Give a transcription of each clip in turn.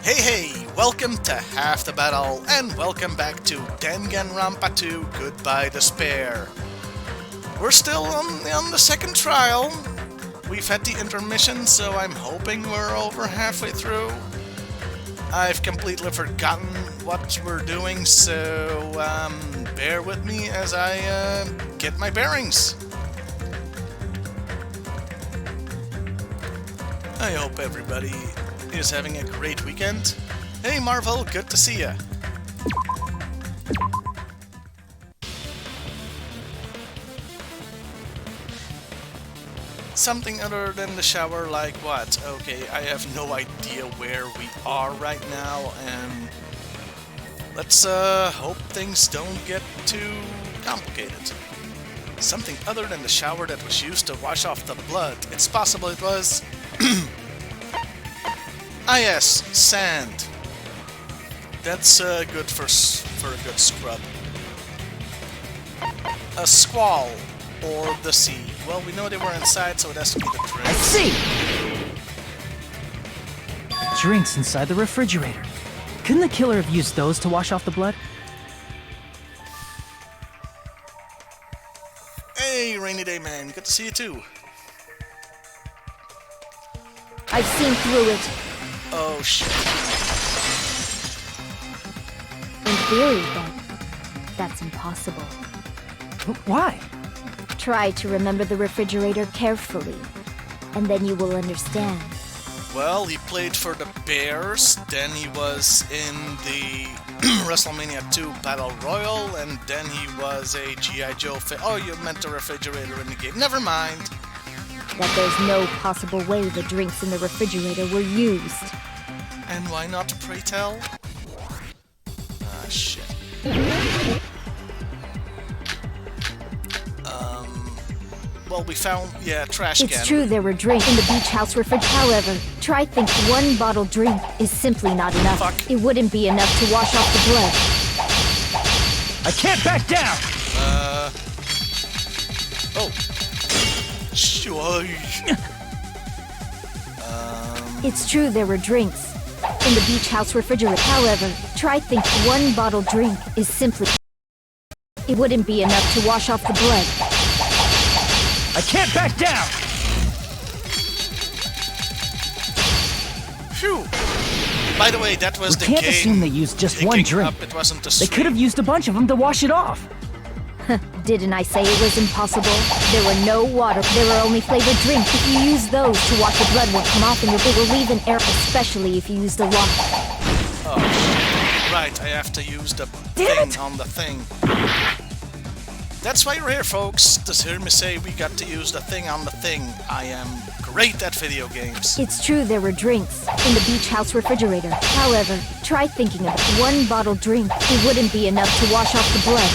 Hey, welcome to Half the Battle, and welcome back to Danganronpa 2, Goodbye Despair. We're still on the second trial. We've had the intermission, so I'm hoping we're over halfway through. I've completely forgotten what we're doing, so bear with me as I get my bearings. I hope everybody is having a great weekend. Hey Marvel, good to see ya. Something other than the shower, like what? Okay, I have no idea where we are right now, and let's hope things don't get too complicated. Something other than the shower that was used to wash off the blood. It's possible it was... Ah yes, sand. That's good for a good scrub. A squall, or the sea. Well, we know they were inside, so it has to be the drinks. I see! Drinks inside the refrigerator. Couldn't the killer have used those to wash off the blood? Hey, Rainy Day Man, good to see you too. I've seen through it. Oh shit. In theory, but that's impossible. Why? Try to remember the refrigerator carefully, and then you will understand. Well, he played for the Bears, then he was in the WrestleMania 2 Battle Royal, and then he was a G.I. Joe Oh, you meant the refrigerator in the game. Never mind. That there's no possible way the drinks in the refrigerator were used. And why not, pray tell? Ah, shit. Well, we found, trash can. It's true there were drinks in the beach house refrigerator. However, try think one bottle drink is simply not enough. Fuck. It wouldn't be enough to wash off the blood. I can't back down! Oh. Sure. It's true there were drinks in the beach house refrigerator. However, try think one bottle drink is simply... It wouldn't be enough to wash off the blood. I can't back down! Phew. By the way, that was We the can't game. assume they used just one picking drink. Up. It wasn't the They could have used a bunch of them to wash it off. Didn't I say it was impossible? There were no water. There were only flavored drinks. If you use those to wash the blood won't come off, and it will leave an air, especially if you used a lot. Oh, right. I have to use the Damn thing on the thing. That's why you're here, folks. Just hear me say we got to use the thing on the thing. I am great at video games. It's true there were drinks in the beach house refrigerator. However, try thinking of it. One bottle drink. It wouldn't be enough to wash off the blood.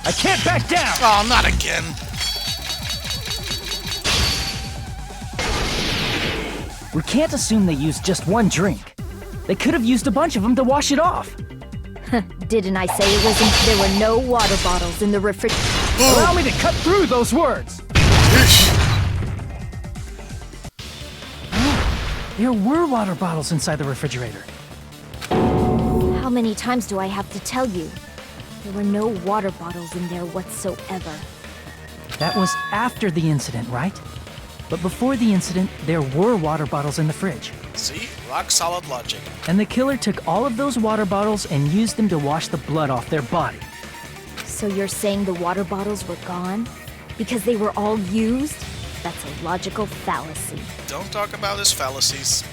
I can't back down! Oh, not again. We can't assume they used just one drink. They could have used a bunch of them to wash it off. Didn't I say it wasn't? There were no water bottles in the refrigerator. Allow me to cut through those words! There were water bottles inside the refrigerator. How many times do I have to tell you? There were no water bottles in there whatsoever. That was after the incident, right? But before the incident, there were water bottles in the fridge. See? Rock solid logic. And the killer took all of those water bottles and used them to wash the blood off their body. So you're saying the water bottles were gone? Because they were all used? That's a logical fallacy. Don't talk about his fallacies.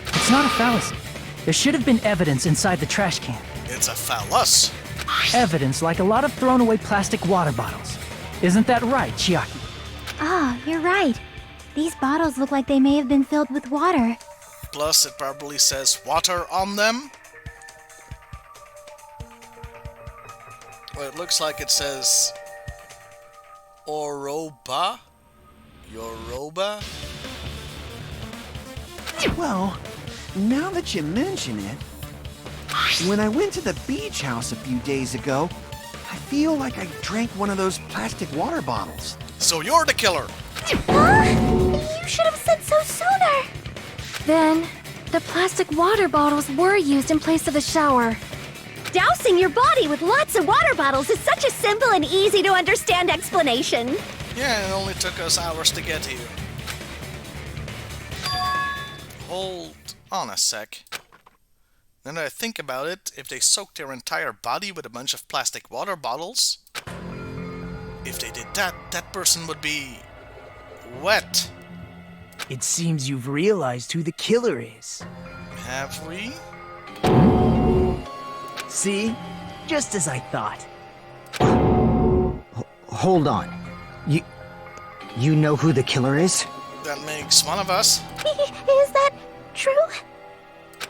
It's not a fallacy. There should have been evidence inside the trash can. It's a phallus. Evidence like a lot of thrown away plastic water bottles. Isn't that right, Chiaki? Ah, you're right. These bottles look like they may have been filled with water. Plus, it probably says water on them. Well, it looks like it says Oroba. Yoruba? Well, now that you mention it, when I went to the beach house a few days ago, I feel like I drank one of those plastic water bottles. So you're the killer. Huh? You should have said so sooner. Then, The plastic water bottles were used in place of the shower. Dousing your body with lots of water bottles is such a simple and easy to understand explanation. Yeah, it only took us hours to get here. Hold on a sec. Now that I think about it, if they soaked their entire body with a bunch of plastic water bottles, if they did that, that person would be wet. It seems you've realized who the killer is. Have we? See? Just as I thought. Hold on. You know who the killer is? That makes one of us. Is that true?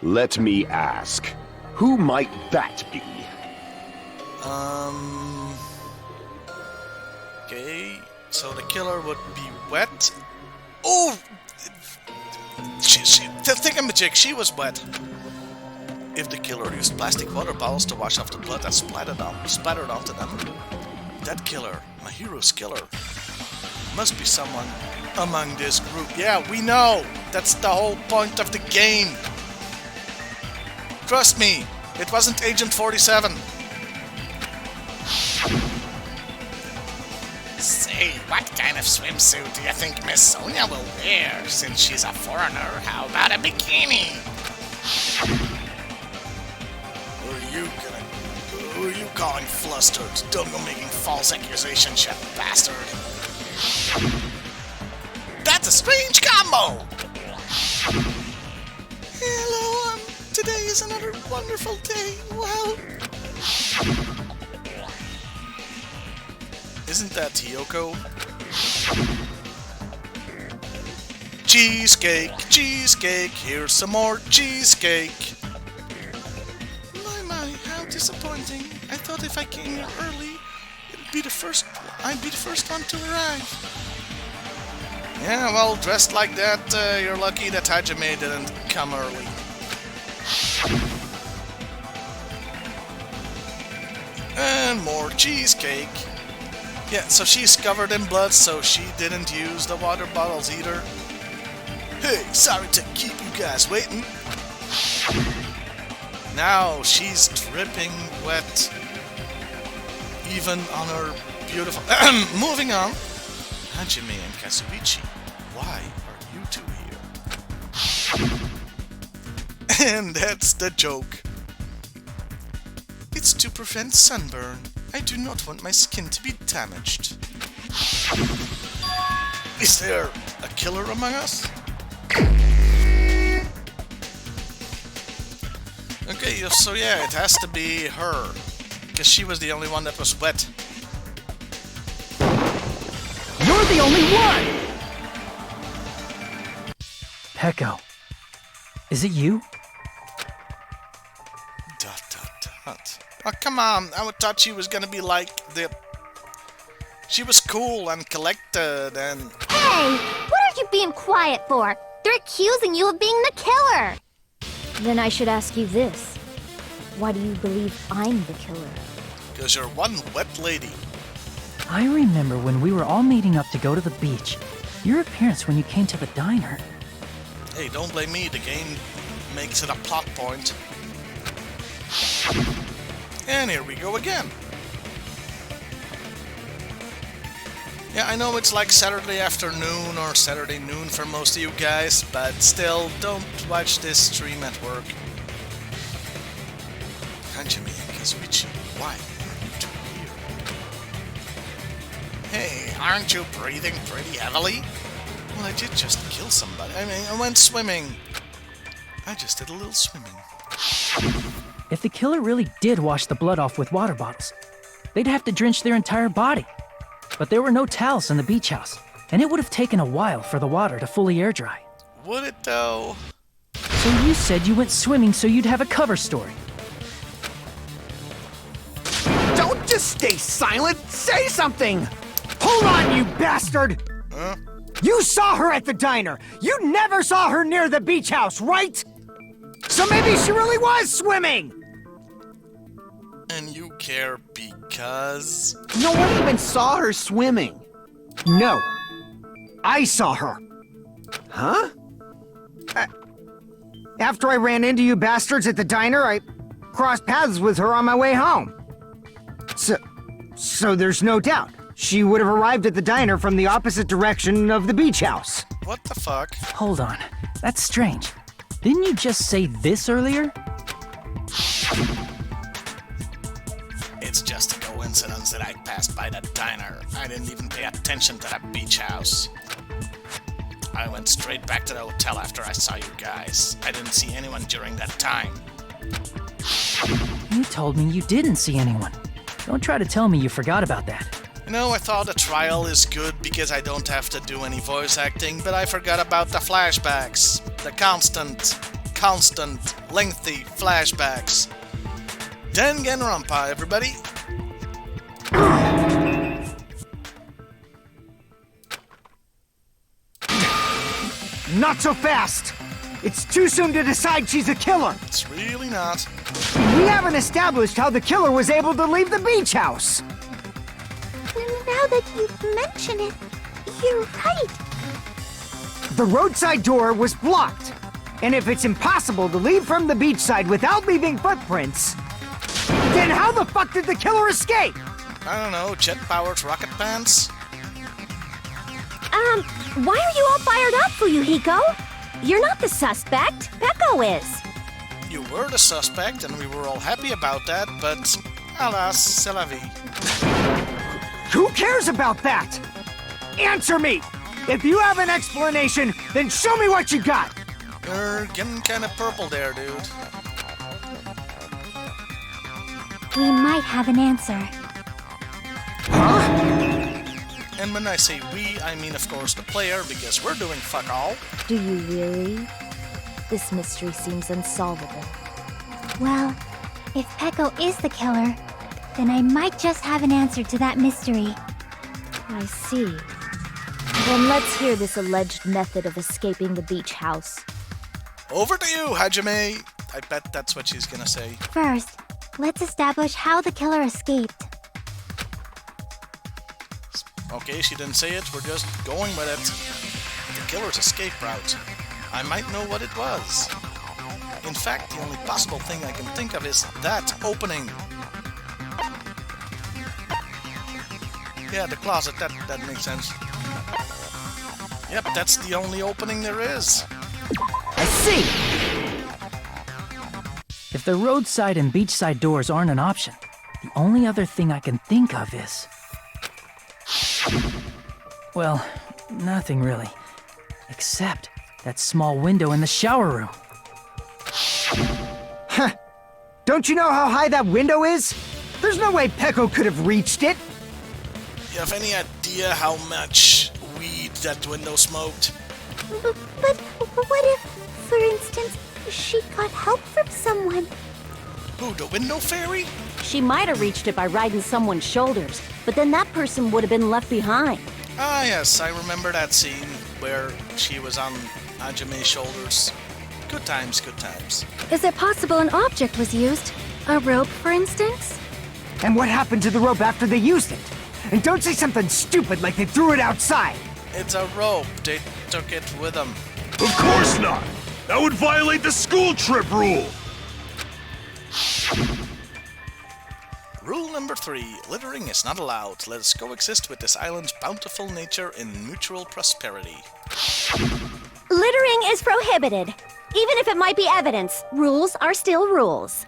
Let me ask, who might that be? Okay, so the killer would be wet. Oh! The thingamajig, she was wet. If the killer used plastic water bottles to wash off the blood that splattered onto them, that killer, my hero's killer, must be someone among this group. Yeah, we know! That's the whole point of the game! Trust me, it wasn't Agent 47. Say, what kind of swimsuit do you think Miss Sonia will wear? Since she's a foreigner, how about a bikini? Who are you calling flustered? Don't go making false accusations, you bastard. That's a strange combo! Hello, today is another wonderful day. Wow. Isn't that Toko? Cheesecake, cheesecake, here's some more cheesecake. My, how disappointing. I thought if I came here early, I'd be the first one to arrive. Yeah, well, dressed like that, you're lucky that Hajime didn't come early. And more cheesecake. Yeah, so she's covered in blood, so she didn't use the water bottles either. Hey, sorry to keep you guys waiting. Now she's dripping wet, even on her beautiful... Moving on. Hajime and Kazuichi, why are you two here? And that's the joke. It's to prevent sunburn. I do not want my skin to be damaged. Is there a killer among us? Okay, so yeah, it has to be her. Because she was the only one that was wet. You're the only one! Peko. Is it you? Dot. Oh, come on. I thought she was gonna be like the... She was cool and collected and... Hey! What are you being quiet for? They're accusing you of being the killer! Then I should ask you this. Why do you believe I'm the killer? Because you're one wet lady. I remember when we were all meeting up to go to the beach. Your appearance when you came to the diner. Hey, don't blame me. The game makes it a plot point. And here we go again. Yeah, I know it's like Saturday afternoon or Saturday noon for most of you guys, but still, don't watch this stream at work. Hajime and Kazuichi, why are you two here? Hey, aren't you breathing pretty heavily? Well, I did just kill somebody. I mean, I went swimming. I just did a little swimming. If the killer really did wash the blood off with water bottles, they'd have to drench their entire body. But there were no towels in the beach house, and it would have taken a while for the water to fully air dry. Would it though? So you said you went swimming so you'd have a cover story. Don't just stay silent! Say something! Hold on, you bastard! Huh? You saw her at the diner! You never saw her near the beach house, right? So maybe she really was swimming! And you care because... No one even saw her swimming. No. I saw her. Huh? After I ran into you bastards at the diner, I crossed paths with her on my way home. So there's no doubt. She would have arrived at the diner from the opposite direction of the beach house. What the fuck? Hold on. That's strange. Didn't you just say this earlier? It's just a coincidence that I passed by that diner. I didn't even pay attention to that beach house. I went straight back to the hotel after I saw you guys. I didn't see anyone during that time. You told me you didn't see anyone. Don't try to tell me you forgot about that. You know, I thought the trial is good because I don't have to do any voice acting, but I forgot about the flashbacks. The constant, lengthy flashbacks. Danganronpa, everybody! Not so fast! It's too soon to decide she's a killer! It's really not. We haven't established how the killer was able to leave the beach house! Now that you mention it, you're right. The roadside door was blocked. And if it's impossible to leave from the beachside without leaving footprints, then how the fuck did the killer escape? I don't know, jet-powered rocket pants? Why are you all fired up, Fuyuhiko? You're not the suspect. Peko is. You were the suspect, and we were all happy about that, but alas, c'est la vie. Who cares about that? Answer me! If you have an explanation, then show me what you got! You're getting kind of purple there, dude. We might have an answer. Huh? And when I say we, I mean of course the player, because we're doing fuck all. Do you really? This mystery seems unsolvable. Well, if Peko is the killer, then I might just have an answer to that mystery. I see. Then let's hear this alleged method of escaping the beach house. Over to you, Hajime! I bet that's what she's gonna say. First, let's establish how the killer escaped. Okay, she didn't say it, we're just going with it. The killer's escape route. I might know what it was. In fact, the only possible thing I can think of is that opening. Yeah, the closet, that makes sense. Yep, that's the only opening there is. I see! If the roadside and beachside doors aren't an option, the only other thing I can think of is... Well, nothing really. Except that small window in the shower room. Huh. Don't you know how high that window is? There's no way Peko could have reached it. You have any idea how much weed that window smoked? But what if, for instance, she got help from someone? Who, the window fairy? She might have reached it by riding someone's shoulders, but then that person would have been left behind. Ah yes, I remember that scene where she was on Hajime's shoulders. Good times, good times. Is it possible an object was used? A rope, for instance? And what happened to the rope after they used it? And don't say something stupid like they threw it outside. It's a rope. They took it with them. Of course not! That would violate the school trip rule! Rule number 3. Littering is not allowed. Let us coexist with this island's bountiful nature in mutual prosperity. Littering is prohibited. Even if it might be evidence, rules are still rules.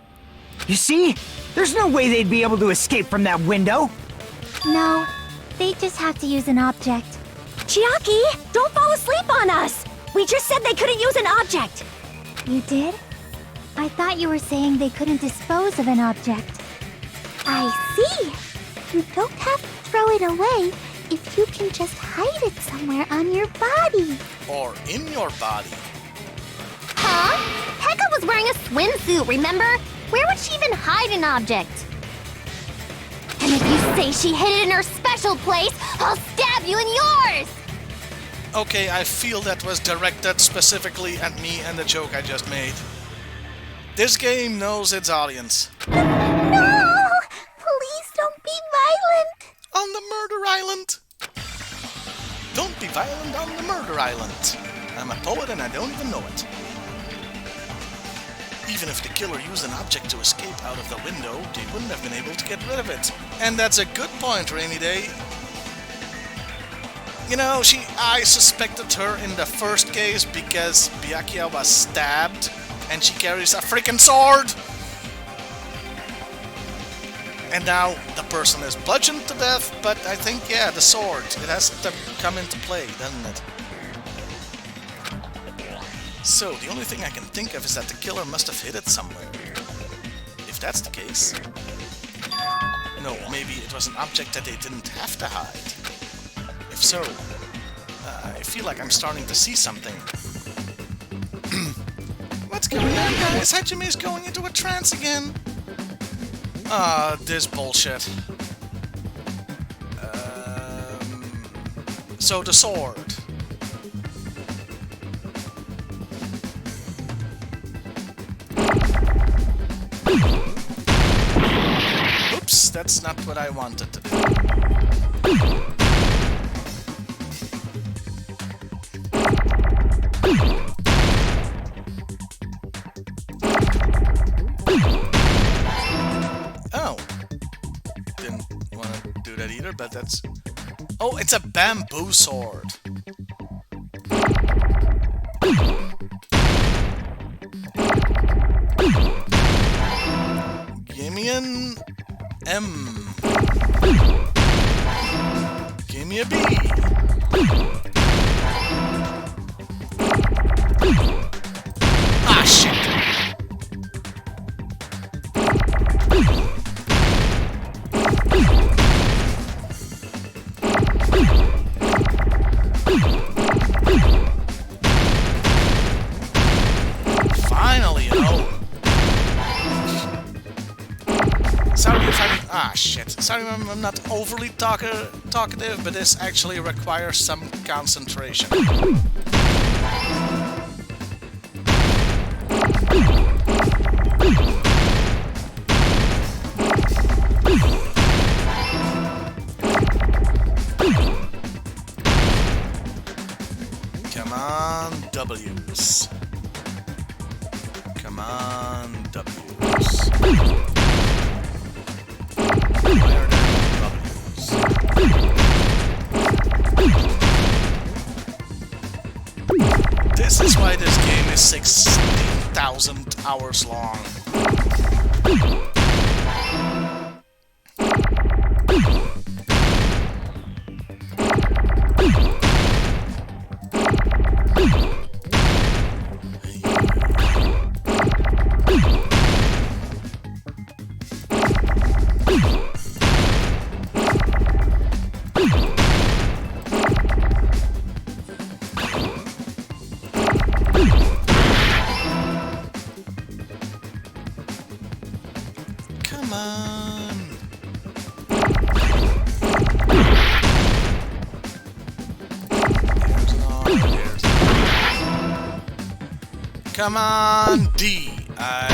You see? There's no way they'd be able to escape from that window. No, they just have to use an object. Chiaki, don't fall asleep on us! We just said they couldn't use an object! You did? I thought you were saying they couldn't dispose of an object. I see! You don't have to throw it away if you can just hide it somewhere on your body. Or in your body. Huh? Pekka was wearing a swimsuit, remember? Where would she even hide an object? And if you say she hid it in her special place, I'll stab you in yours! Okay, I feel that was directed specifically at me and the joke I just made. This game knows its audience. No! Please don't be violent! On the murder island! Don't be violent on the murder island. I'm a poet and I don't even know it. Even if the killer used an object to escape out of the window, they wouldn't have been able to get rid of it. And that's a good point, Rainy Day. You know, I suspected her in the first case because Byakuya was stabbed and she carries a freaking sword. And now the person is bludgeoned to death, but I think, yeah, the sword, it has to come into play, doesn't it? So, the only thing I can think of is that the killer must have hid it somewhere. If that's the case... No, maybe it was an object that they didn't have to hide. If so, I feel like I'm starting to see something. What's going on, guys? Hajime's going into a trance again. Ah, this bullshit. So the sword. Oops, that's not what I wanted to do. Oh. Didn't want to do that either, but that's... Oh, it's a bamboo sword. Give me an M. Give me a B. Ah, shit. Finally, you know. Sorry if I'm... Ah, shit. Sorry I'm not overly talkative, but this actually requires some concentration. Come on, W's. Come on, W's. Why are there no W's? This is why this game is 16,000 hours long. Come on. Come on, D. I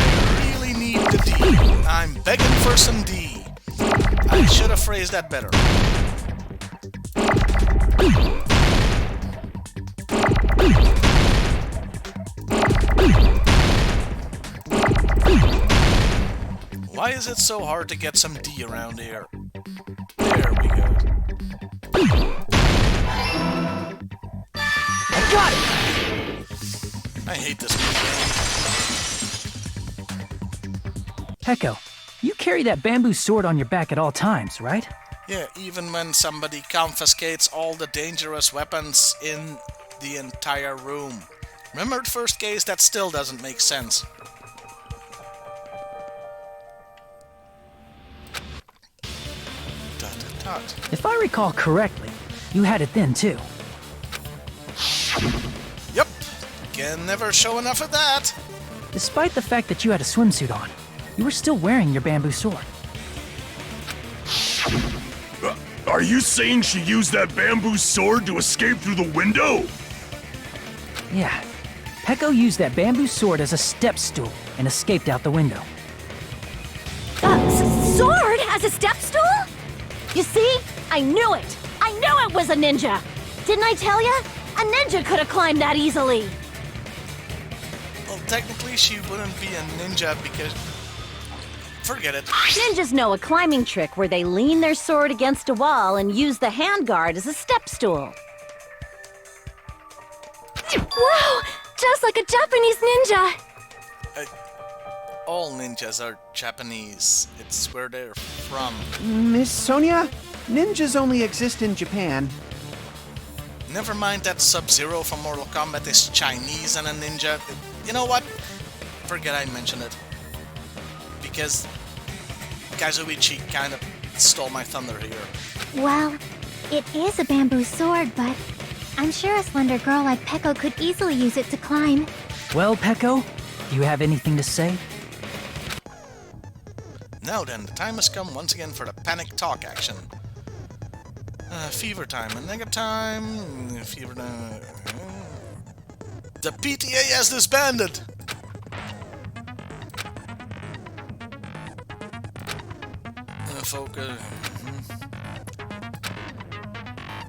really need the D. I'm begging for some D. I should have phrased that better. Why is it so hard to get some D around here? There we go. I got it! I hate this game. Teko, you carry that bamboo sword on your back at all times, right? Yeah, even when somebody confiscates all the dangerous weapons in the entire room. Remember the first case? That still doesn't make sense. If I recall correctly, you had it then too. Yep. Can never show enough of that. Despite the fact that you had a swimsuit on, you were still wearing your bamboo sword. Are you saying she used that bamboo sword to escape through the window? Yeah. Teko used that bamboo sword as a step stool and escaped out the window. Sword as a step stool? You see? I knew it! I knew it was a ninja! Didn't I tell ya? A ninja could have climbed that easily! technically she wouldn't be a ninja because... Forget it. Ninjas know a climbing trick where they lean their sword against a wall and use the handguard as a step stool. Wow! Just like a Japanese ninja! All ninjas are Japanese. It's where they're from. Miss Sonia, ninjas only exist in Japan. Never mind that Sub-Zero from Mortal Kombat is Chinese and a ninja. You know what? Forget I mentioned it. Because Kazuichi kind of stole my thunder here. Well, it is a bamboo sword, but I'm sure a slender girl like Peko could easily use it to climb. Well, Peko, do you have anything to say? Now then, the time has come once again for the panic talk action. Fever time, a nega time, fever time. The PTA has disbanded! Focus.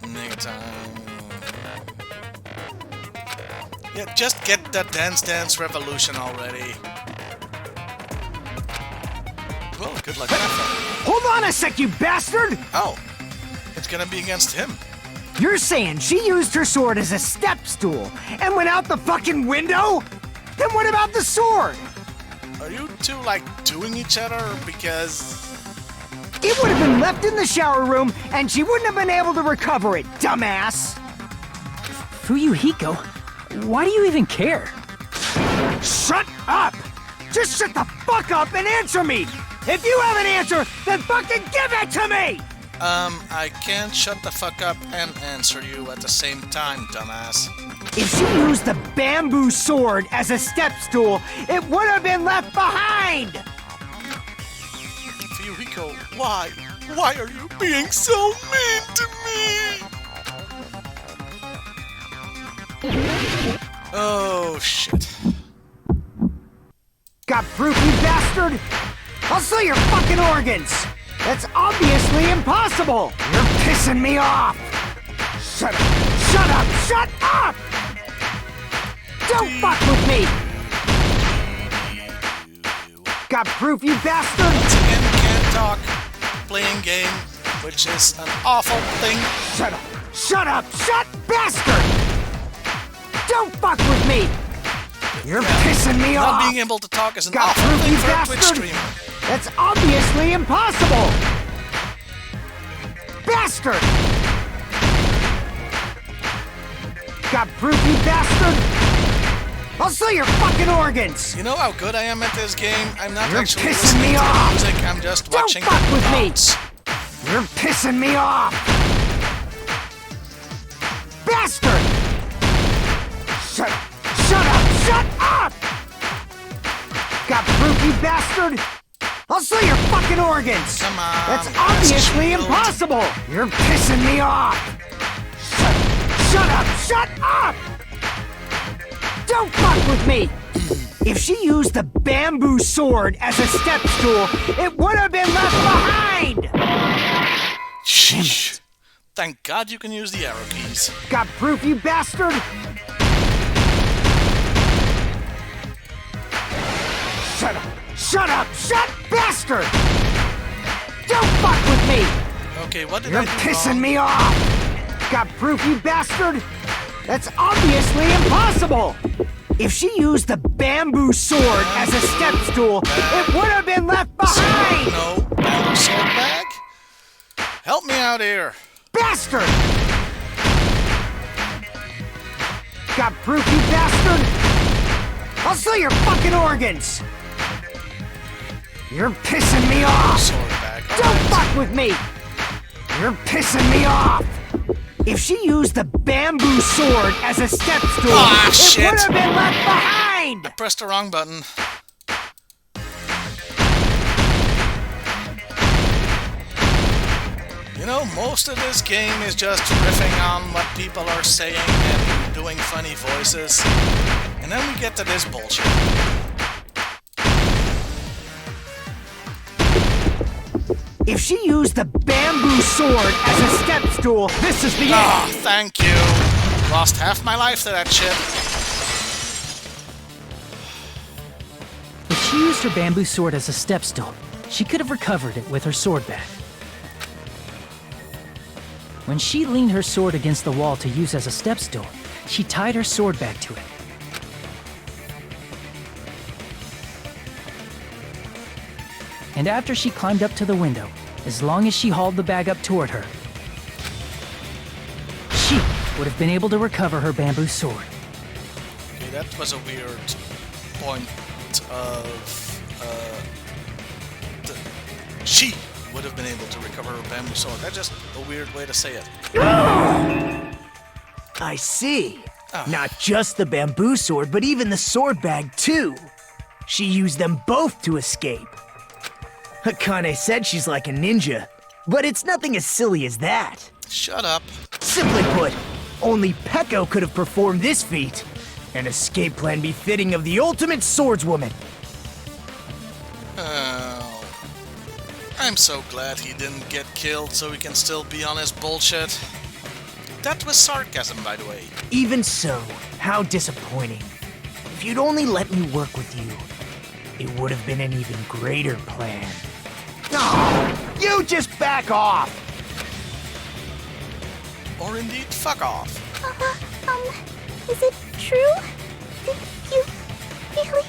Nega time. Yeah, just get that Dance Dance Revolution already. Well, good luck with that. Hold on a sec, you bastard! Oh, it's gonna be against him. You're saying she used her sword as a step stool and went out the fucking window? Then what about the sword? Are you two, like, doing each other? Because... It would have been left in the shower room and she wouldn't have been able to recover it, dumbass! Fuyuhiko, why do you even care? Shut up! Just shut the fuck up and answer me! If you have an answer, then fucking give it to me! I can't shut the fuck up and answer you at the same time, dumbass. If she used the bamboo sword as a step stool, it would have been left behind! Fuyuhiko, why? Why are you being so mean to me? Oh, shit. Got proof, you bastard? I'll sell your fucking organs! That's obviously impossible! You're pissing me off! Shut up! Shut up! Shut up! Don't fuck with me! Got proof, you bastard? Once again, you can't talk. Playing game, which is an awful thing. Shut up! Shut up! Shut, bastard! Don't fuck with me! You're pissing me off! Not being able to talk is an Got awful proof, thing you for a Twitch bastard? streamer. That's obviously impossible! Bastard! Got proof, you bastard? I'll sell your fucking organs! You know how good I am at this game? I'm not You're actually pissing listening me to the off. music, I'm just Don't watching fuck the with me. bots. You're pissing me off! Bastard! Shut up! Shut up! Got proof, you bastard? I'll sell your fucking organs! Come on, That's obviously shield. impossible! You're pissing me off! Shut up! Shut up! Don't fuck with me! If she used the bamboo sword as a step stool, it would have been left behind! Sheesh. Thank God you can use the arrow keys. Got proof, you bastard? Shut up! Shut up! Shut, bastard! Don't fuck with me! Okay, what did You're I do pissing wrong? me off! Got proof, you bastard? That's obviously impossible! If she used the bamboo sword as a step stool, it would have been left behind! No, bamboo sword bag? Help me out here. Bastard! Got proof, you bastard? I'll sell your fucking organs! You're pissing me off! Sword bag. Don't fuck with me! You're pissing me off! If she used the bamboo sword as a step stool, Ah, it shit. would have been left behind! I pressed the wrong button. You know, most of this game is just riffing on what people are saying and doing funny voices. And then we get to this bullshit. If she used the bamboo sword as a step stool, this is the Oh, end! thank you. Lost half my life to that shit. she used her bamboo sword as a step stool, she could have recovered it with her sword bag. When she leaned her sword against the wall to use as a step stool, she tied her sword bag to it. And after she climbed up to the window, as long as she hauled the bag up toward her, she would have been able to recover her bamboo sword. Okay, that was a weird point of... she would have been able to recover her bamboo sword. That's just a weird way to say it. I see. Not just the bamboo sword, but even the sword bag, too. She used them both to escape. Akane said she's like a ninja, but it's nothing as silly as that. Shut up. Simply put, only Peko could have performed this feat. An escape plan befitting of the ultimate swordswoman. Oh. I'm so glad he didn't get killed so he can still be on his bullshit. That was sarcasm, by the way. Even so, how disappointing. If you'd only let me work with you, it would have been an even greater plan. Oh, you just back off! Or indeed, fuck off. Is it true? Did you really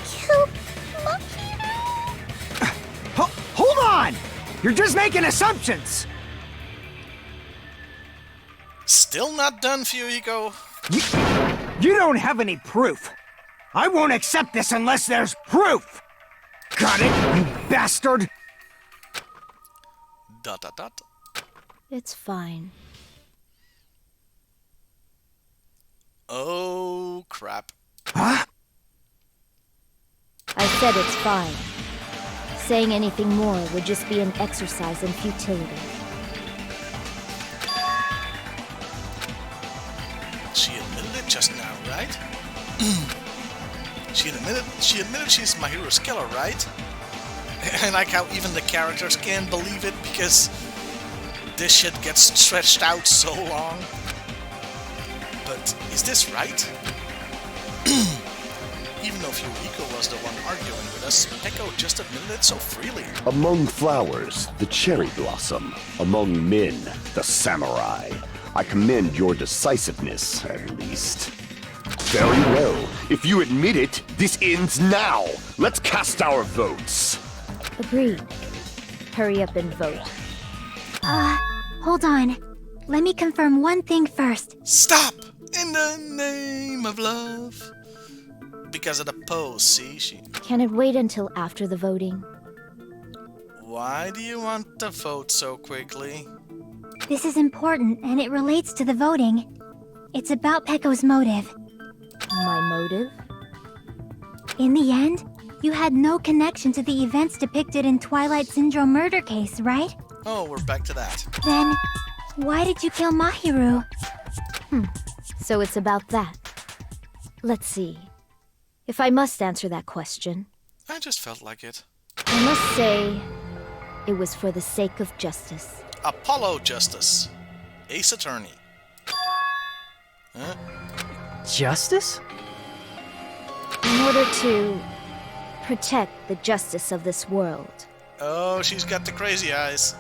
kill Mahiru? Hold on! You're just making assumptions! Still not done, Fuyuhiko. You don't have any proof. I won't accept this unless there's proof! Got it, you bastard? ... It's fine. Oh, crap. Huh? I said it's fine. Saying anything more would just be an exercise in futility. She admitted it just now, right? She admitted she's Mahiru's killer, right? I like how even the characters can't believe it because this shit gets stretched out so long. But is this right? Even though Fuyuhiko was the one arguing with us, Peko just admitted it so freely. Among flowers, the cherry blossom. Among men, the samurai. I commend your decisiveness, at least. Very well. If you admit it, this ends now. Let's cast our votes. Agreed. Hurry up and vote. Hold on. Let me confirm one thing first. Stop! In the name of love. Because of the pose, see? Can it wait until after the voting? Why do you want to vote so quickly? This is important, and it relates to the voting. It's about Peko's motive. My motive? In the end, you had no connection to the events depicted in Twilight Syndrome murder case, right? Oh, we're back to that. Then, why did you kill Mahiru? So it's about that. Let's see. If I must answer that question, I just felt like it. I must say it was for the sake of justice. Apollo Justice. Ace Attorney. Huh? Justice? In order to protect the justice of this world. Oh, she's got the crazy eyes.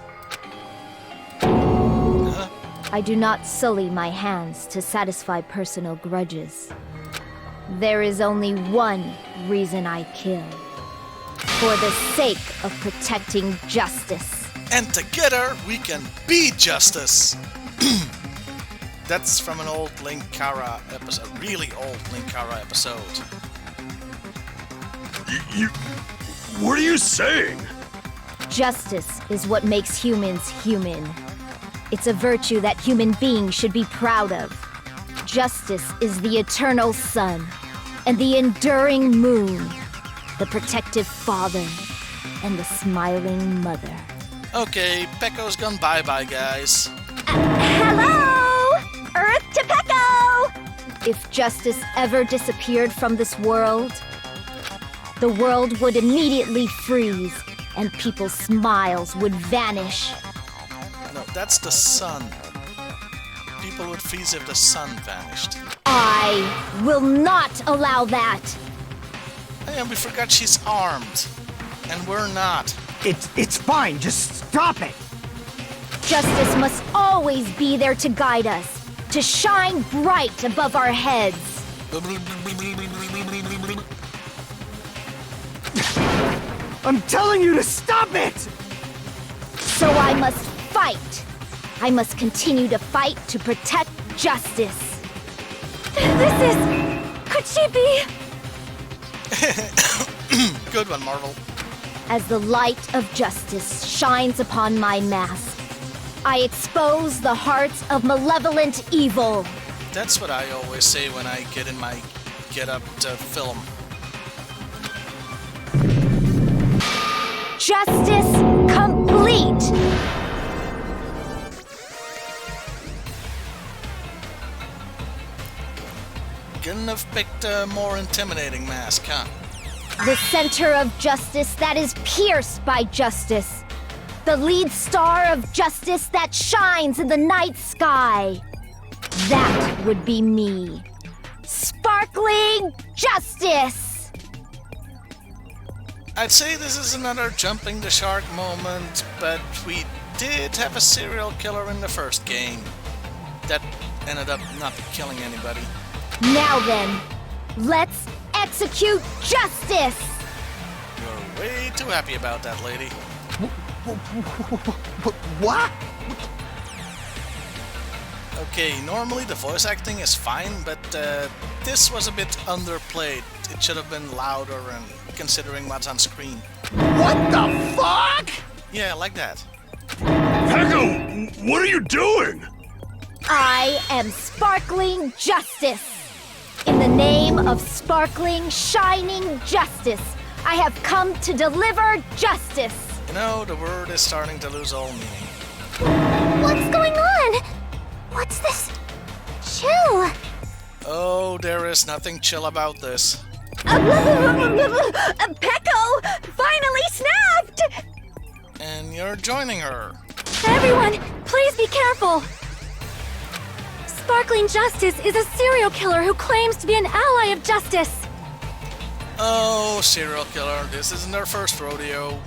Huh? I do not sully my hands to satisfy personal grudges. There is only one reason I kill. For the sake of protecting justice. And together we can be justice. That's from an old Linkara episode, really old Linkara episode. What are you saying? Justice is what makes humans human. It's a virtue that human beings should be proud of. Justice is the eternal sun, and the enduring moon, the protective father, and the smiling mother. Okay, Peko's gone bye-bye, guys. Hello! Earth to Peko! If justice ever disappeared from this world, the world would immediately freeze, and people's smiles would vanish. No, that's the sun. People would freeze if the sun vanished. I will not allow that! Hey, and we forgot she's armed. And we're not. It's fine, just stop it! Justice must always be there to guide us, to shine bright above our heads. I'm telling you to stop it! So I must fight. I must continue to fight to protect justice. This is... Could she be... Good one, Marvel. As the light of justice shines upon my mask, I expose the hearts of malevolent evil. That's what I always say when I get in my get-up to film. Justice complete! Couldn't have picked a more intimidating mask, huh? The center of justice that is pierced by justice. The lead star of justice that shines in the night sky. That would be me. Sparkling justice! I'd say this is another jumping the shark moment, but we did have a serial killer in the first game that ended up not killing anybody. Now then, let's execute justice! You're way too happy about that, lady. What? Okay, normally the voice acting is fine, but this was a bit underplayed. It should have been louder and considering what's on screen. What the fuck? Yeah, like that. Toko, what are you doing? I am sparkling justice. In the name of sparkling, shining justice, I have come to deliver justice. You know, the word is starting to lose all meaning. What's going on? What's this? Chill. Oh, there is nothing chill about this. Pecco finally snapped! And you're joining her. Everyone, please be careful. Sparkling Justice is a serial killer who claims to be an ally of justice. Oh, serial killer, this isn't her first rodeo.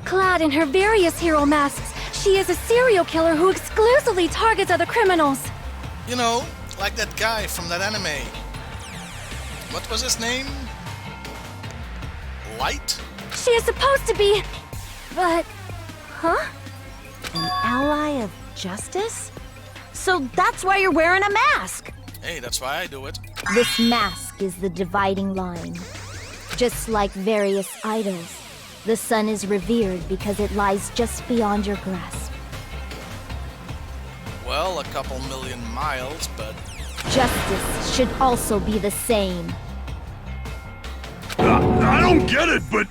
Clad in her various hero masks, she is a serial killer who exclusively targets other criminals. You know, like that guy from that anime. What was his name? Light? She is supposed to be... but... huh? An ally of justice? So that's why you're wearing a mask! Hey, that's why I do it. This mask is the dividing line. Just like various idols, the sun is revered because it lies just beyond your grasp. Well, a couple million miles, but... Justice should also be the same. I don't get it, but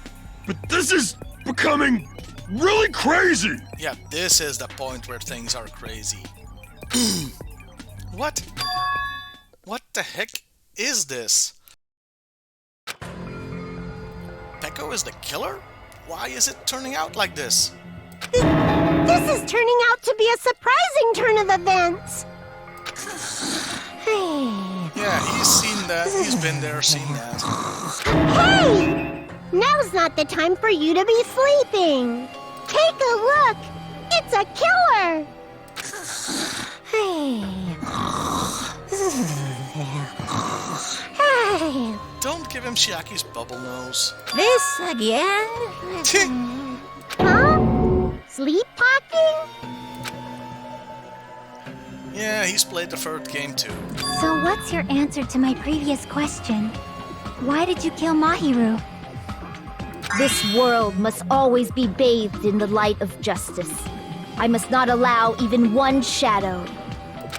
this is becoming really crazy. Yeah, this is the point where things are crazy. What? What the heck is this? Pecco is the killer? Why is it turning out like this? This is turning out to be a surprising turn of events. Yeah, he's seen that. He's been there, seen that. Hey! Now's not the time for you to be sleeping. Take a look. It's a killer. Hey. Don't give him Chiaki's bubble nose. This again? Huh? Sleepwalking? Yeah, he's played the third game too. So what's your answer to my previous question? Why did you kill Mahiru? This world must always be bathed in the light of justice. I must not allow even one shadow.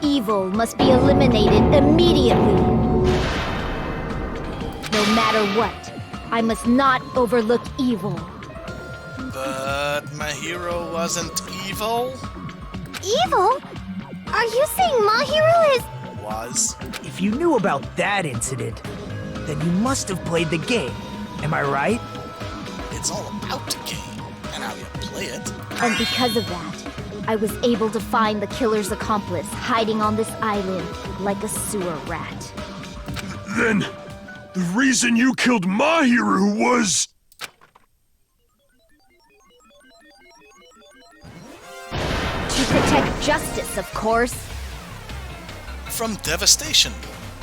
Evil must be eliminated immediately. No matter what, I must not overlook evil. But my hero wasn't evil? Evil? Are you saying Mahiru is... Was. If you knew about that incident, then you must have played the game. Am I right? It's all about the game, and how you play it. And because of that, I was able to find the killer's accomplice hiding on this island like a sewer rat. The reason you killed Mahiru was... To protect justice, of course. From devastation,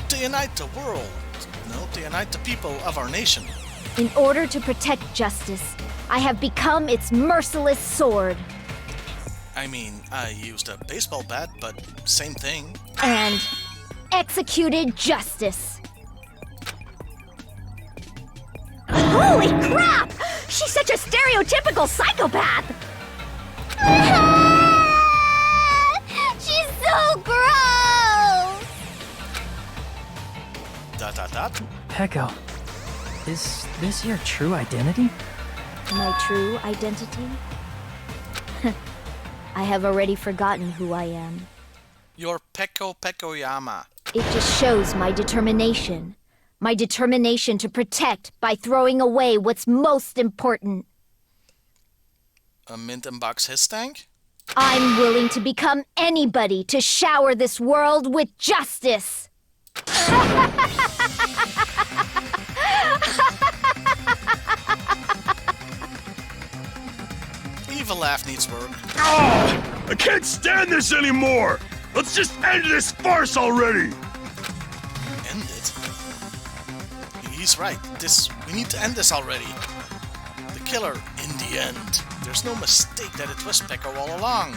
to unite the world. No, to unite the people of our nation. In order to protect justice, I have become its merciless sword. I mean, I used a baseball bat, but same thing. And executed justice. Holy crap! She's such a stereotypical psychopath! She's so gross! Dot dot dot. Peko, is this your true identity? My true identity? I have already forgotten who I am. Your Peko Pekoyama. It just shows my determination. My determination to protect by throwing away what's most important. A mint and box his tank? I'm willing to become anybody to shower this world with justice. Evil laugh needs work. Oh! I can't stand this anymore! Let's just end this farce already! End it? He's right. We need to end this already. The killer, in the end. There's no mistake that it was Peko all along.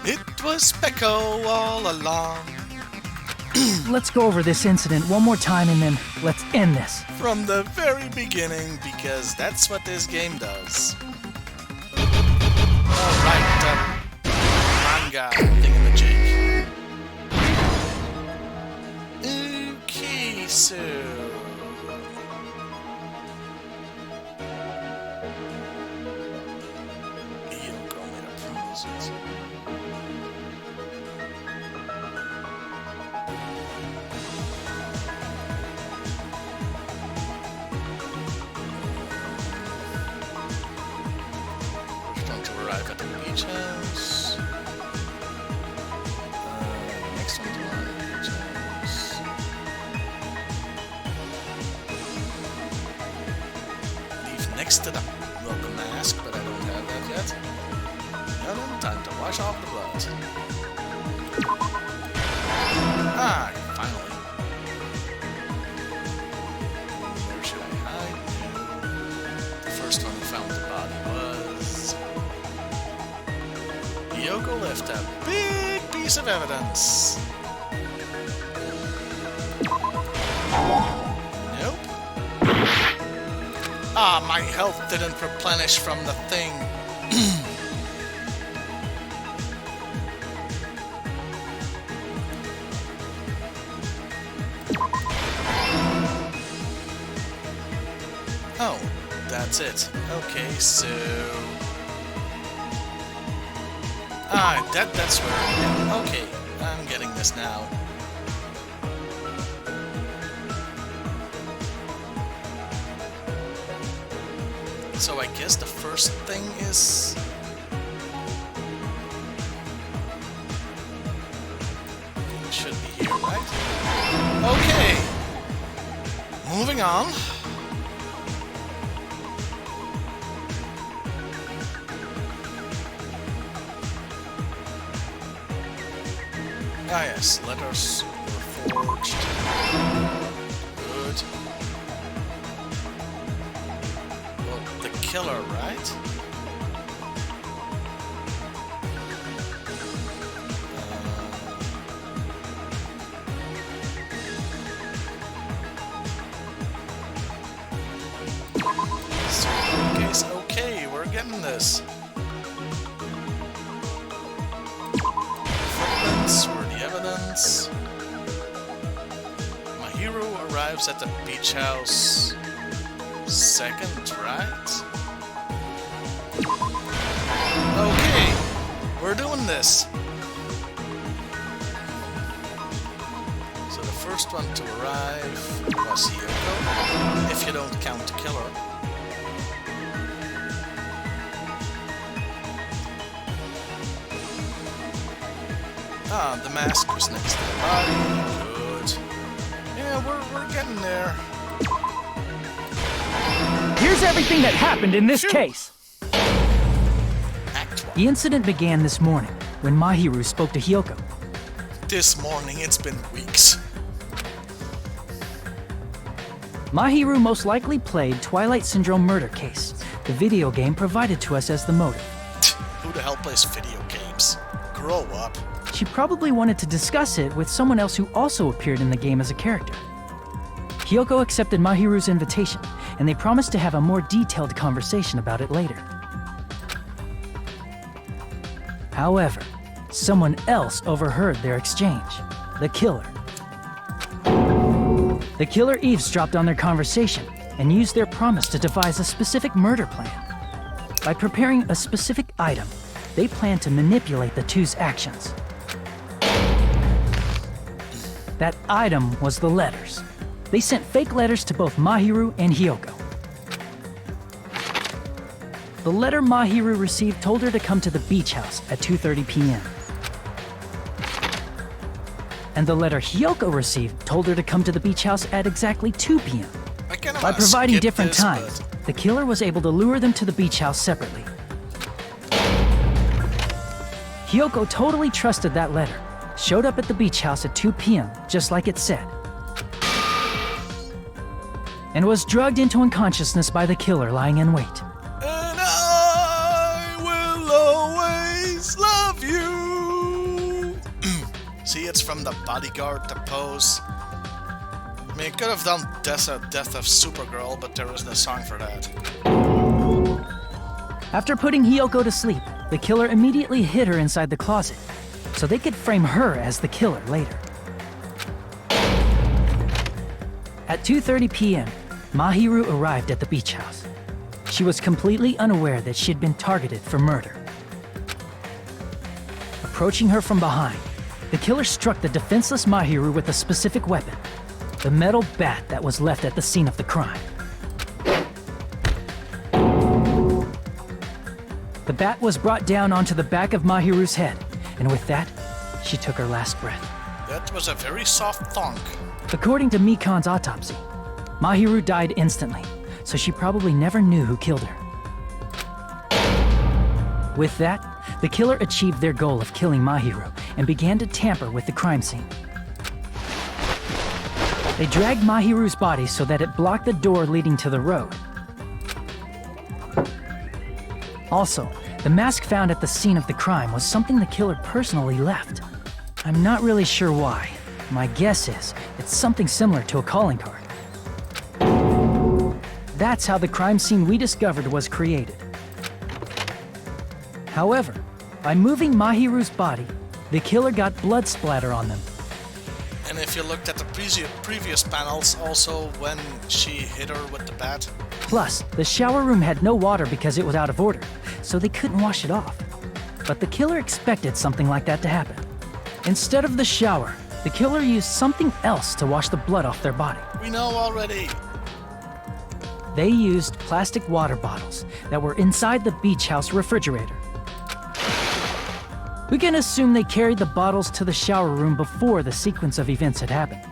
It was Peko all along. Let's go over this incident one more time and then let's end this. From the very beginning, because that's what this game does. Alright, manga thingamajig. Okay, so... Yoko made a promise. Arrive at the beach house. Next one to the beach house. Leave next to the mask, but I don't have that yet. And time to wash off the blood. Ah, finally. Where should I hide? The first one who found the body was... Yoko left a big piece of evidence. Nope. Ah, my health didn't replenish from the thing. Oh, that's it. Okay, so... Ah, that's where... Yeah, okay, I'm getting this now. So I guess the first thing is... It should be here, right? Okay! Moving on. Ah yes, letters were forged. Good. Well, the killer, right? So, okay, we're getting this. Footprints were the evidence. My hero arrives at the beach house second, right? Okay, we're doing this. So the first one to arrive was Yoko, if you don't count the killer. Ah, the mask was next to the body. Good. Yeah, we're getting there. Here's everything that happened in this case. Act 1. The incident began this morning when Mahiru spoke to Hyoko. This morning, it's been weeks. Mahiru most likely played Twilight Syndrome Murder Case, the video game provided to us as the motive. Who the hell plays video games? Grow up. She probably wanted to discuss it with someone else who also appeared in the game as a character. Hyoko accepted Mahiru's invitation, and they promised to have a more detailed conversation about it later. However, someone else overheard their exchange. The killer. The killer eavesdropped on their conversation and used their promise to devise a specific murder plan. By preparing a specific item, they planned to manipulate the two's actions. That item was the letters. They sent fake letters to both Mahiru and Hyoko. The letter Mahiru received told her to come to the beach house at 2:30 p.m. And the letter Hyoko received told her to come to the beach house at exactly 2 p.m. By providing different times, the killer was able to lure them to the beach house separately. Hyoko totally trusted that letter, showed up at the beach house at 2 p.m., just like it said, and was drugged into unconsciousness by the killer lying in wait. And I will always love you. See, it's from the bodyguard, the pose. I mean, it could have done Death of Supergirl, but there was no song for that. After putting Hyoko to sleep, the killer immediately hid her inside the closet, so they could frame her as the killer later. At 2:30 p.m., Mahiru arrived at the beach house. She was completely unaware that she had been targeted for murder. Approaching her from behind, the killer struck the defenseless Mahiru with a specific weapon, the metal bat that was left at the scene of the crime. The bat was brought down onto the back of Mahiru's head, and with that, she took her last breath. That was a very soft thunk. According to Mikan's autopsy, Mahiru died instantly, so she probably never knew who killed her. With that, the killer achieved their goal of killing Mahiru and began to tamper with the crime scene. They dragged Mahiru's body so that it blocked the door leading to the road. Also, the mask found at the scene of the crime was something the killer personally left. I'm not really sure why. My guess is it's something similar to a calling card. That's how the crime scene we discovered was created. However, by moving Mahiru's body, the killer got blood splatter on them. And if you looked at the previous panels, also when she hit her with the bat. Plus, the shower room had no water because it was out of order, so they couldn't wash it off. But the killer expected something like that to happen. Instead of the shower, the killer used something else to wash the blood off their body. We know already. They used plastic water bottles that were inside the beach house refrigerator. We can assume they carried the bottles to the shower room before the sequence of events had happened.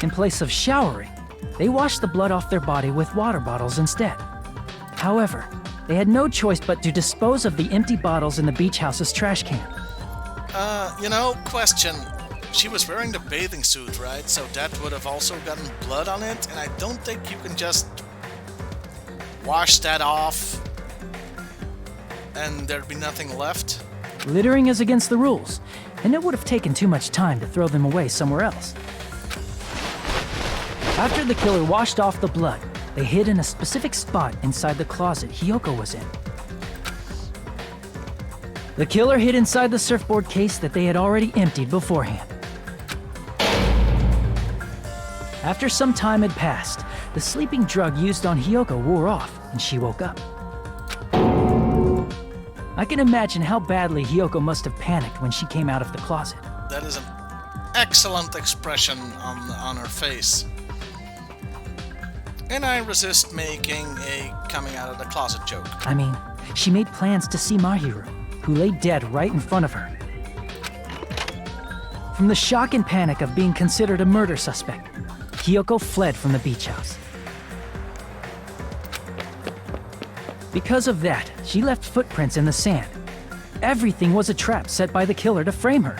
In place of showering, they washed the blood off their body with water bottles instead. However, they had no choice but to dispose of the empty bottles in the beach house's trash can. Question. She was wearing the bathing suit, right? So that would have also gotten blood on it, and I don't think you can just wash that off and there'd be nothing left. Littering is against the rules, and it would have taken too much time to throw them away somewhere else. After the killer washed off the blood, they hid in a specific spot inside the closet Hyoko was in. The killer hid inside the surfboard case that they had already emptied beforehand. After some time had passed, the sleeping drug used on Hyoko wore off, and she woke up. I can imagine how badly Hyoko must have panicked when she came out of the closet. That is an excellent expression on her face. And I resist making a coming out of the closet joke. I mean, she made plans to see Mahiru, who lay dead right in front of her. From the shock and panic of being considered a murder suspect, Hyoko fled from the beach house. Because of that, she left footprints in the sand. Everything was a trap set by the killer to frame her.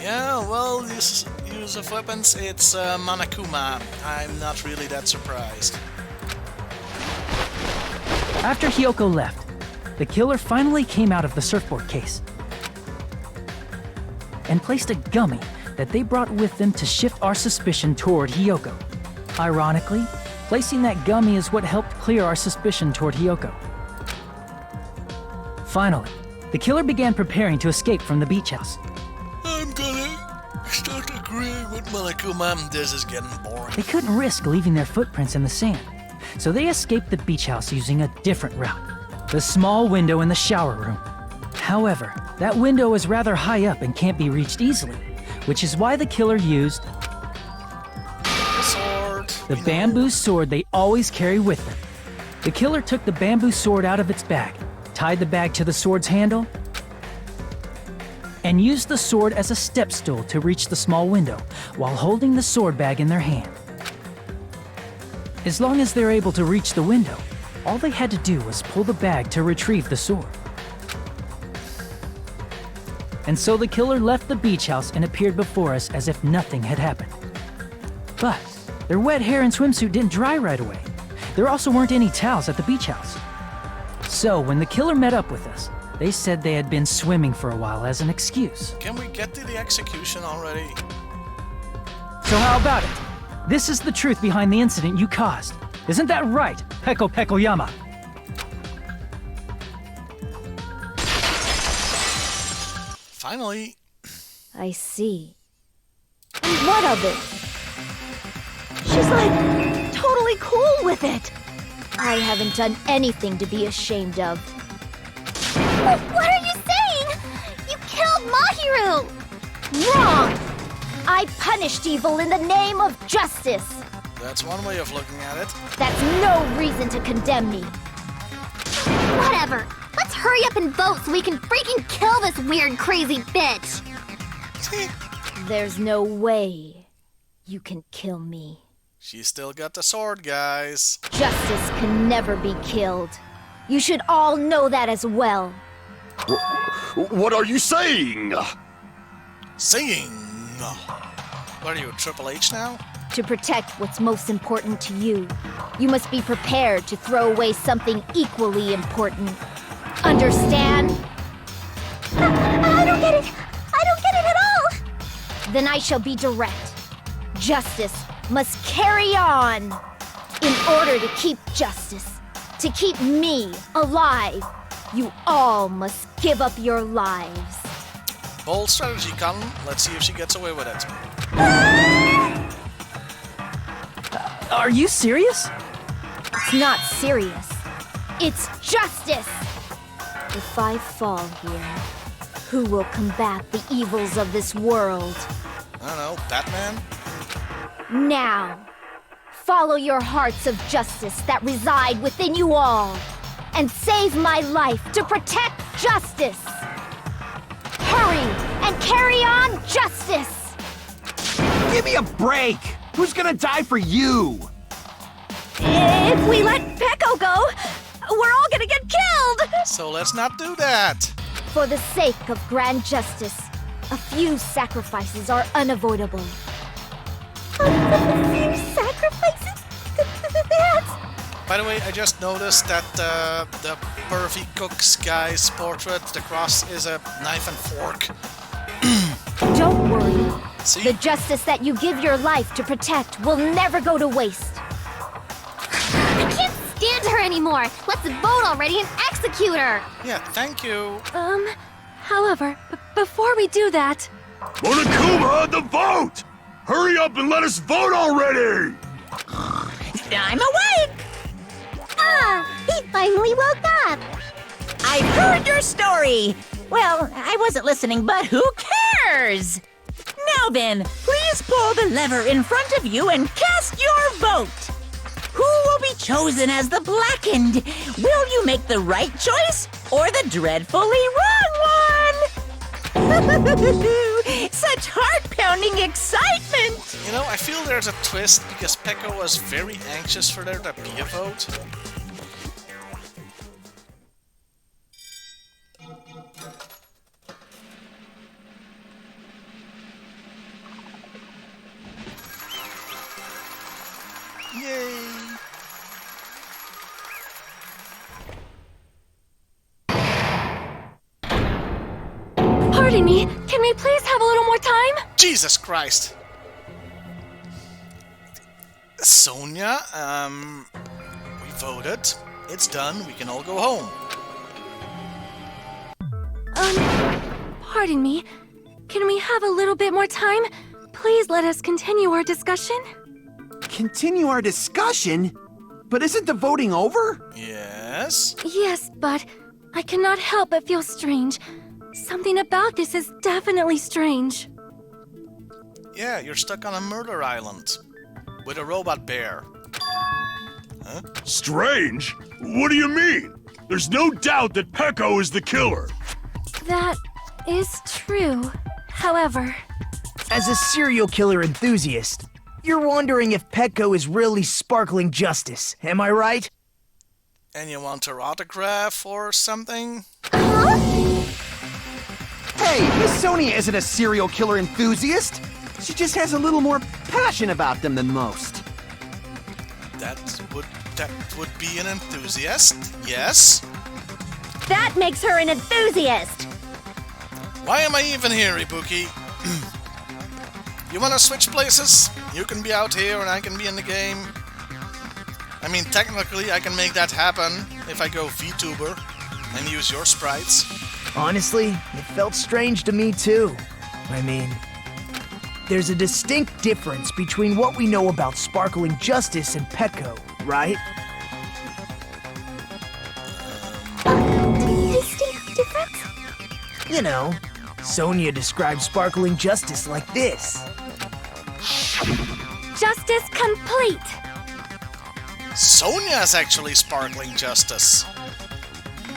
Yeah, well, this use of weapons, it's Monokuma. I'm not really that surprised. After Hiyoko left, the killer finally came out of the surfboard case and placed a gummy that they brought with them to shift our suspicion toward Hiyoko. Ironically, placing that gummy is what helped clear our suspicion toward Hiyoko. Finally, the killer began preparing to escape from the beach house. I'm gonna start agreeing with Monokuma. This is getting boring. They couldn't risk leaving their footprints in the sand, so they escaped the beach house using a different route, the small window in the shower room. However, that window is rather high up and can't be reached easily, which is why the killer used the bamboo sword they always carry with them. The killer took the bamboo sword out of its bag, tied the bag to the sword's handle, and used the sword as a step stool to reach the small window while holding the sword bag in their hand. As long as they're able to reach the window, all they had to do was pull the bag to retrieve the sword. And so the killer left the beach house and appeared before us as if nothing had happened. But their wet hair and swimsuit didn't dry right away. There also weren't any towels at the beach house. So when the killer met up with us, they said they had been swimming for a while as an excuse. Can we get to the execution already? So how about it? This is the truth behind the incident you caused. Isn't that right, Peko Pekoyama? Finally. I see. And what of it? She's like totally cool with it. I haven't done anything to be ashamed of. What are you saying? You killed Mahiru! Wrong! I punished evil in the name of justice. That's one way of looking at it. That's no reason to condemn me. Whatever. Let's hurry up and vote so we can freaking kill this weird, crazy bitch. There's no way you can kill me. She's still got the sword, guys. Justice can never be killed. You should all know that as well. What are you saying? Singing. What are you, Triple H now? To protect what's most important to you, you must be prepared to throw away something equally important. Understand? I don't get it. I don't get it at all. Then I shall be direct. Justice must carry on. In order to keep justice, to keep me alive, you all must give up your lives. Bold strategy, Colin. Let's see if she gets away with it. Are you serious? It's not serious. It's justice. If I fall here, who will combat the evils of this world? I don't know, Batman? Now, follow your hearts of justice that reside within you all, and save my life to protect justice. Hurry and carry on justice. Give me a break! Who's gonna die for you? If we let Peko go, we're all gonna get killed! So let's not do that. For the sake of grand justice, a few sacrifices are unavoidable. A few sacrifices? That's... By the way, I just noticed that the pervy cook's guy's portrait, the cross, is a knife and fork. Don't worry. See? The justice that you give your life to protect will never go to waste. I can't stand her anymore! Let's vote already and execute her! Yeah, thank you. However, before we do that... Monokuma, the vote! Hurry up and let us vote already! I'm awake! He finally woke up! I've heard your story! Well, I wasn't listening, but who cares? Now then, please pull the lever in front of you and cast your vote! Who will be chosen as the Blackened? Will you make the right choice or the dreadfully wrong one? Such heart-pounding excitement! You know, I feel there's a twist because Peko was very anxious for there to be a vote. Pardon me, can we please have a little more time? Jesus Christ. Sonia, we voted. It's done. We can all go home. Pardon me. Can we have a little bit more time? Please let us continue our discussion. Continue our discussion? But isn't the voting over? Yes? Yes, but I cannot help but feel strange. Something about this is definitely strange. Yeah, you're stuck on a murder island. With a robot bear. Huh? Strange? What do you mean? There's no doubt that Peko is the killer. That is true. However, As a serial killer enthusiast, you're wondering if Peko is really sparkling justice, am I right? And you want her autograph or something? Hey, Miss Sonia isn't a serial killer enthusiast. She just has a little more passion about them than most. That would be an enthusiast, yes? That makes her an enthusiast! Why am I even here, Ibuki? You wanna switch places? You can be out here and I can be in the game. I mean, technically I can make that happen if I go VTuber and use your sprites. Honestly, it felt strange to me too. I mean, there's a distinct difference between what we know about Sparkling Justice and Peko, right? distinct difference? You know, Sonia describes Sparkling Justice like this. Justice complete! Sonia's actually Sparkling Justice.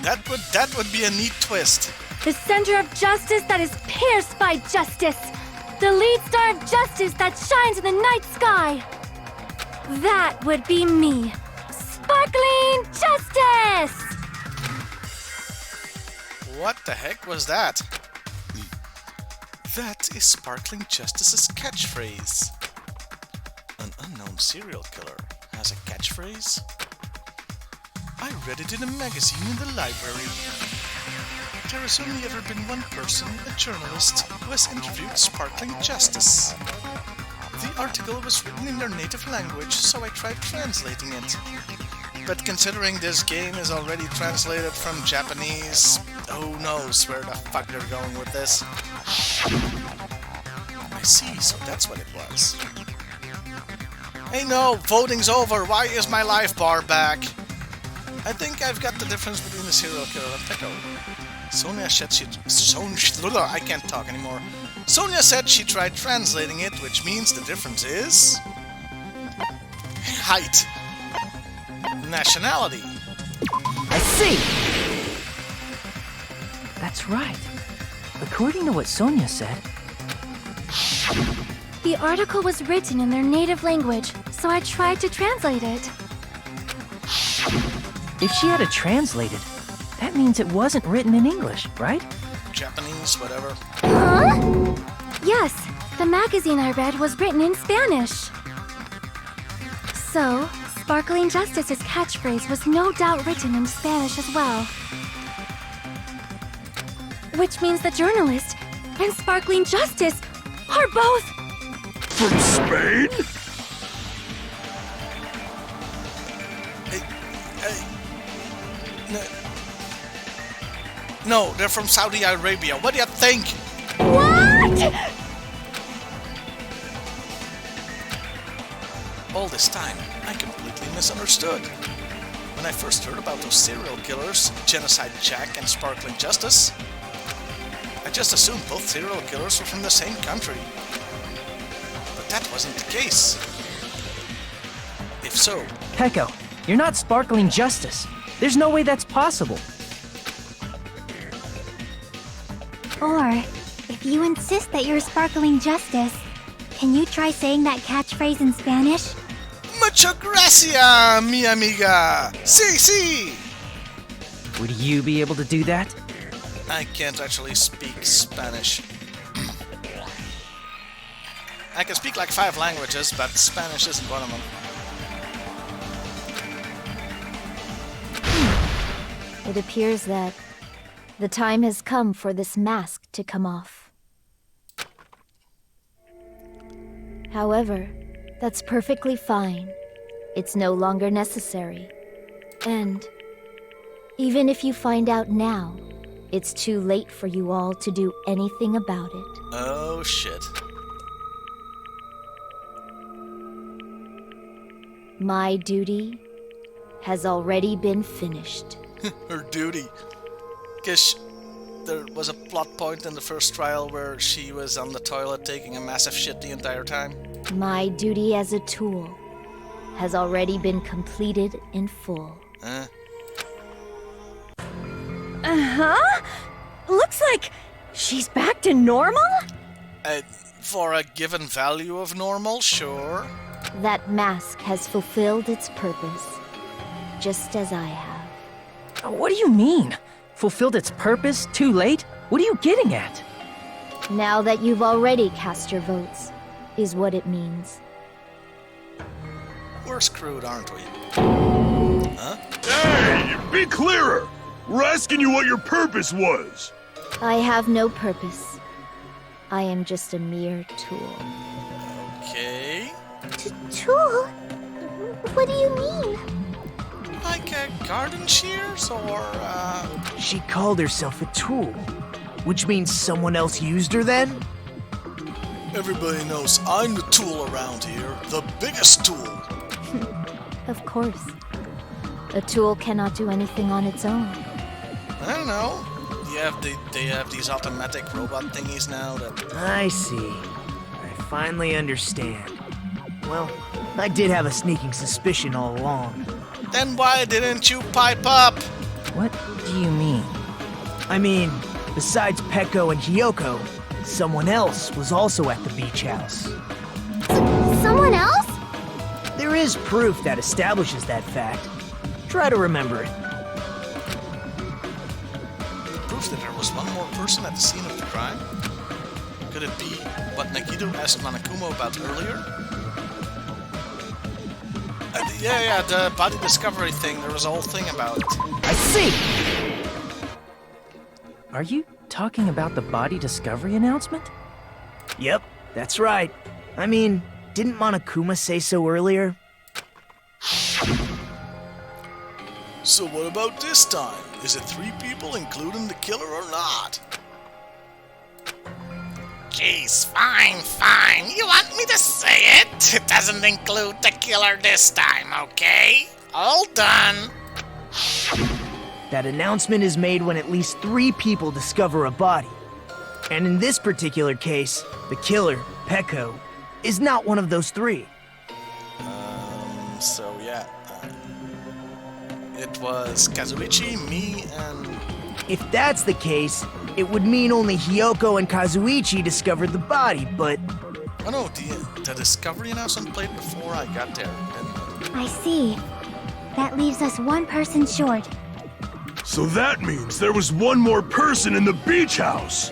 That would be a neat twist. The center of justice that is pierced by justice! The lead star of justice that shines in the night sky! That would be me! Sparkling Justice! What the heck was that? That is Sparkling Justice's catchphrase. An unknown serial killer has a catchphrase? I read it in a magazine in the library. There has only ever been one person, a journalist, who has interviewed Sparkling Justice. The article was written in their native language, so I tried translating it. But considering this game is already translated from Japanese, who knows where the fuck they're going with this. I see, so that's what it was. Hey no, voting's over. Why is my life bar back? I think I've got the difference between the serial killer and Peko. Sonia said I can't talk anymore. Sonia said she tried translating it, which means the difference is... height. Nationality. I see! That's right. According to what Sonia said, The article was written in their native language, so I tried to translate it. if she had it translated, that means it wasn't written in English, right? Japanese, whatever. Huh? Yes, the magazine I read was written in Spanish. So, Sparkling Justice's catchphrase was no doubt written in Spanish as well. Which means the journalist and Sparkling Justice are both... From Spain? No, they're from Saudi Arabia. What do you think? What? All this time, I completely misunderstood. When I first heard about those serial killers, Genocide Jack and Sparkling Justice, I just assumed both serial killers were from the same country. But that wasn't the case. If so, Peko, you're not Sparkling Justice. There's no way that's possible. Or, if you insist that you're Sparkling Justice, can you try saying that catchphrase in Spanish? mucho gracia, mi amiga. Sí, sí. Would you be able to do that? I can't actually speak Spanish. I can speak like 5 languages, but Spanish isn't one of them. It appears that The time has come for this mask to come off. However, that's perfectly fine. It's no longer necessary. And even if you find out now, it's too late for you all to do anything about it. Oh, shit. My duty has already been finished. Her duty. Guess there was a plot point in the first trial where she was on the toilet taking a massive shit the entire time. My duty as a tool has already been completed in full. Uh-huh. Looks like she's back to normal? For a given value of normal, sure. That mask has fulfilled its purpose, just as I have. What do you mean? Fulfilled its purpose? Too late? What are you getting at? Now that you've already cast your votes, is what it means. We're screwed, aren't we? Huh? Hey, be clearer! We're asking you what your purpose was! I have no purpose. I am just a mere tool. Okay. Tool? What do you mean? Like garden shears, or, She called herself a tool, which means someone else used her then? Everybody knows I'm the tool around here. The biggest tool. Of course. A tool cannot do anything on its own. I don't know. They have these automatic robot thingies now that... I see. I finally understand. Well, I did have a sneaking suspicion all along. Then why didn't you pipe up? What do you mean? I mean, besides Peko and Hiyoko, someone else was also at the beach house. Someone else? There is proof that establishes that fact. Try to remember it. Proof that there was one more person at the scene of the crime? Could it be what Nagito asked Monokuma about earlier? Yeah, the body discovery thing. There was a whole thing about it. I see! Are you talking about the body discovery announcement? Yep, that's right. I mean, didn't Monokuma say so earlier? So what about this time? Is it 3 people, including the killer, or not? Jeez, fine. You want me to say it? It doesn't include the killer this time, okay? All done. That announcement is made when at least 3 people discover a body. And in this particular case, the killer, Peko, is not one of those 3. So yeah. It was Kazuichi, me, and... If that's the case, it would mean only Hiyoko and Kazuichi discovered the body, but... Oh no, the discovery announcement played before I got there, didn't it? I see. That leaves us 1 person short. So that means there was one more person in the beach house!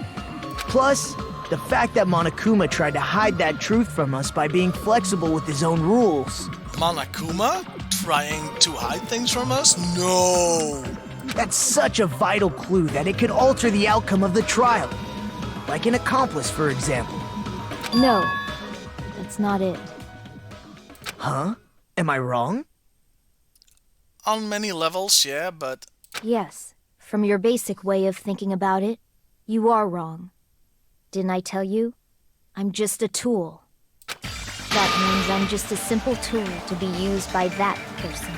Plus, the fact that Monokuma tried to hide that truth from us by being flexible with his own rules. Monokuma? Trying to hide things from us? No! That's such a vital clue that it could alter the outcome of the trial. Like an accomplice, for example. No, that's not it. Huh? Am I wrong? On many levels, yeah, but... Yes, from your basic way of thinking about it, you are wrong. Didn't I tell you? I'm just a tool. That means I'm just a simple tool to be used by that person.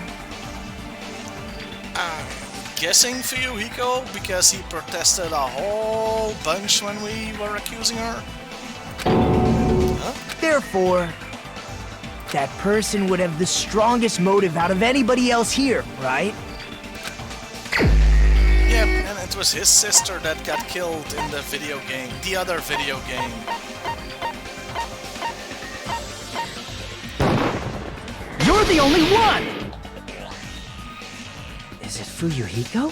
Guessing for you, Hiko, because he protested a whole bunch when we were accusing her? Huh? Therefore, that person would have the strongest motive out of anybody else here, right? Yeah, and it was his sister that got killed in the video game. The other video game. You're the only one! Is it Fuyuhiko?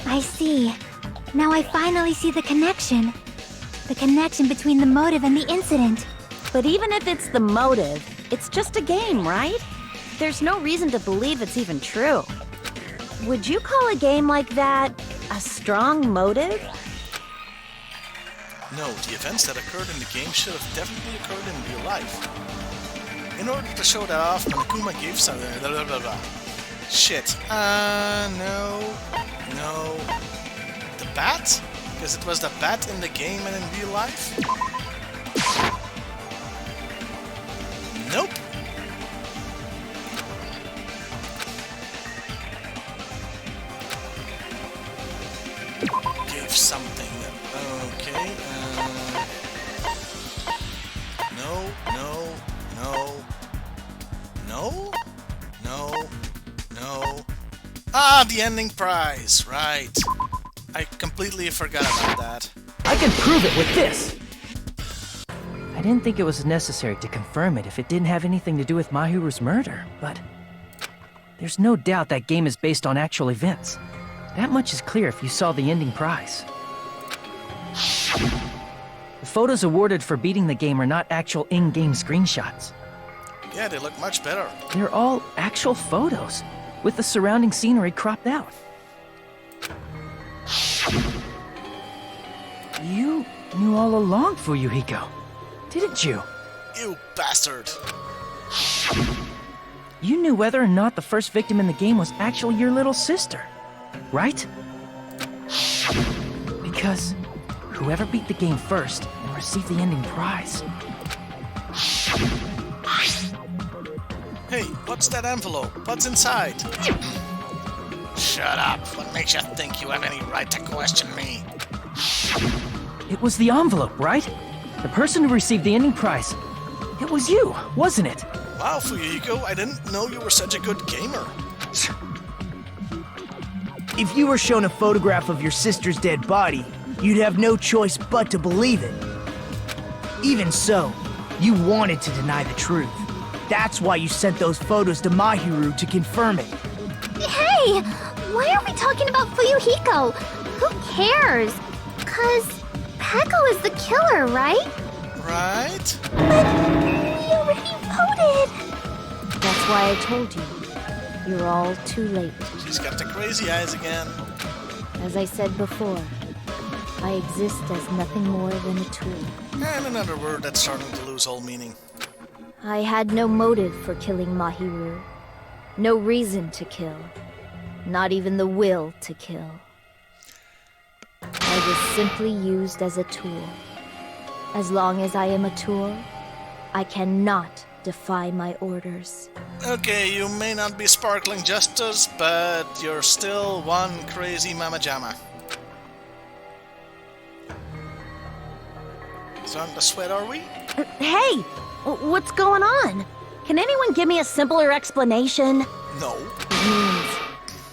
I see. Now I finally see the connection. The connection between the motive and the incident. But even if it's the motive, it's just a game, right? There's no reason to believe it's even true. Would you call a game like that a strong motive? No, the events that occurred in the game should have definitely occurred in real life. In order to show that off, Monokuma gave some... Shit. No. The bat? Because it was the bat in the game and in real life? Nope. Gave something. Okay. No. Ah, the ending prize. Right. I completely forgot about that. I can prove it with this! I didn't think it was necessary to confirm it if it didn't have anything to do with Mahiru's murder, but... There's no doubt that game is based on actual events. That much is clear if you saw the ending prize. The photos awarded for beating the game are not actual in-game screenshots. Yeah, they look much better. They're all actual photos, with the surrounding scenery cropped out. You knew all along, Fuyuhiko, didn't you? You bastard. You knew whether or not the first victim in the game was actually your little sister, right? Because whoever beat the game first and received the ending prize. Hey, what's that envelope? What's inside? Shut up. What makes you think you have any right to question me? It was the envelope, right? The person who received the ending prize. It was you, wasn't it? Wow, Fuyuhiko, I didn't know you were such a good gamer. If you were shown a photograph of your sister's dead body, you'd have no choice but to believe it. Even so, you wanted to deny the truth. That's why you sent those photos to Mahiru to confirm it. Hey! Why are we talking about Fuyuhiko? Who cares? 'Cause Peko is the killer, right? Right? But we already voted! That's why I told you. You're all too late. She's got the crazy eyes again. As I said before, I exist as nothing more than a tool. And another word that's starting to lose all meaning. I had no motive for killing Mahiru. No reason to kill. Not even the will to kill. I was simply used as a tool. As long as I am a tool, I cannot defy my orders. Okay, you may not be sparkling justice, but you're still one crazy mama jamma. Starting to sweat, are we? Hey! What's going on? Can anyone give me a simpler explanation? No. It means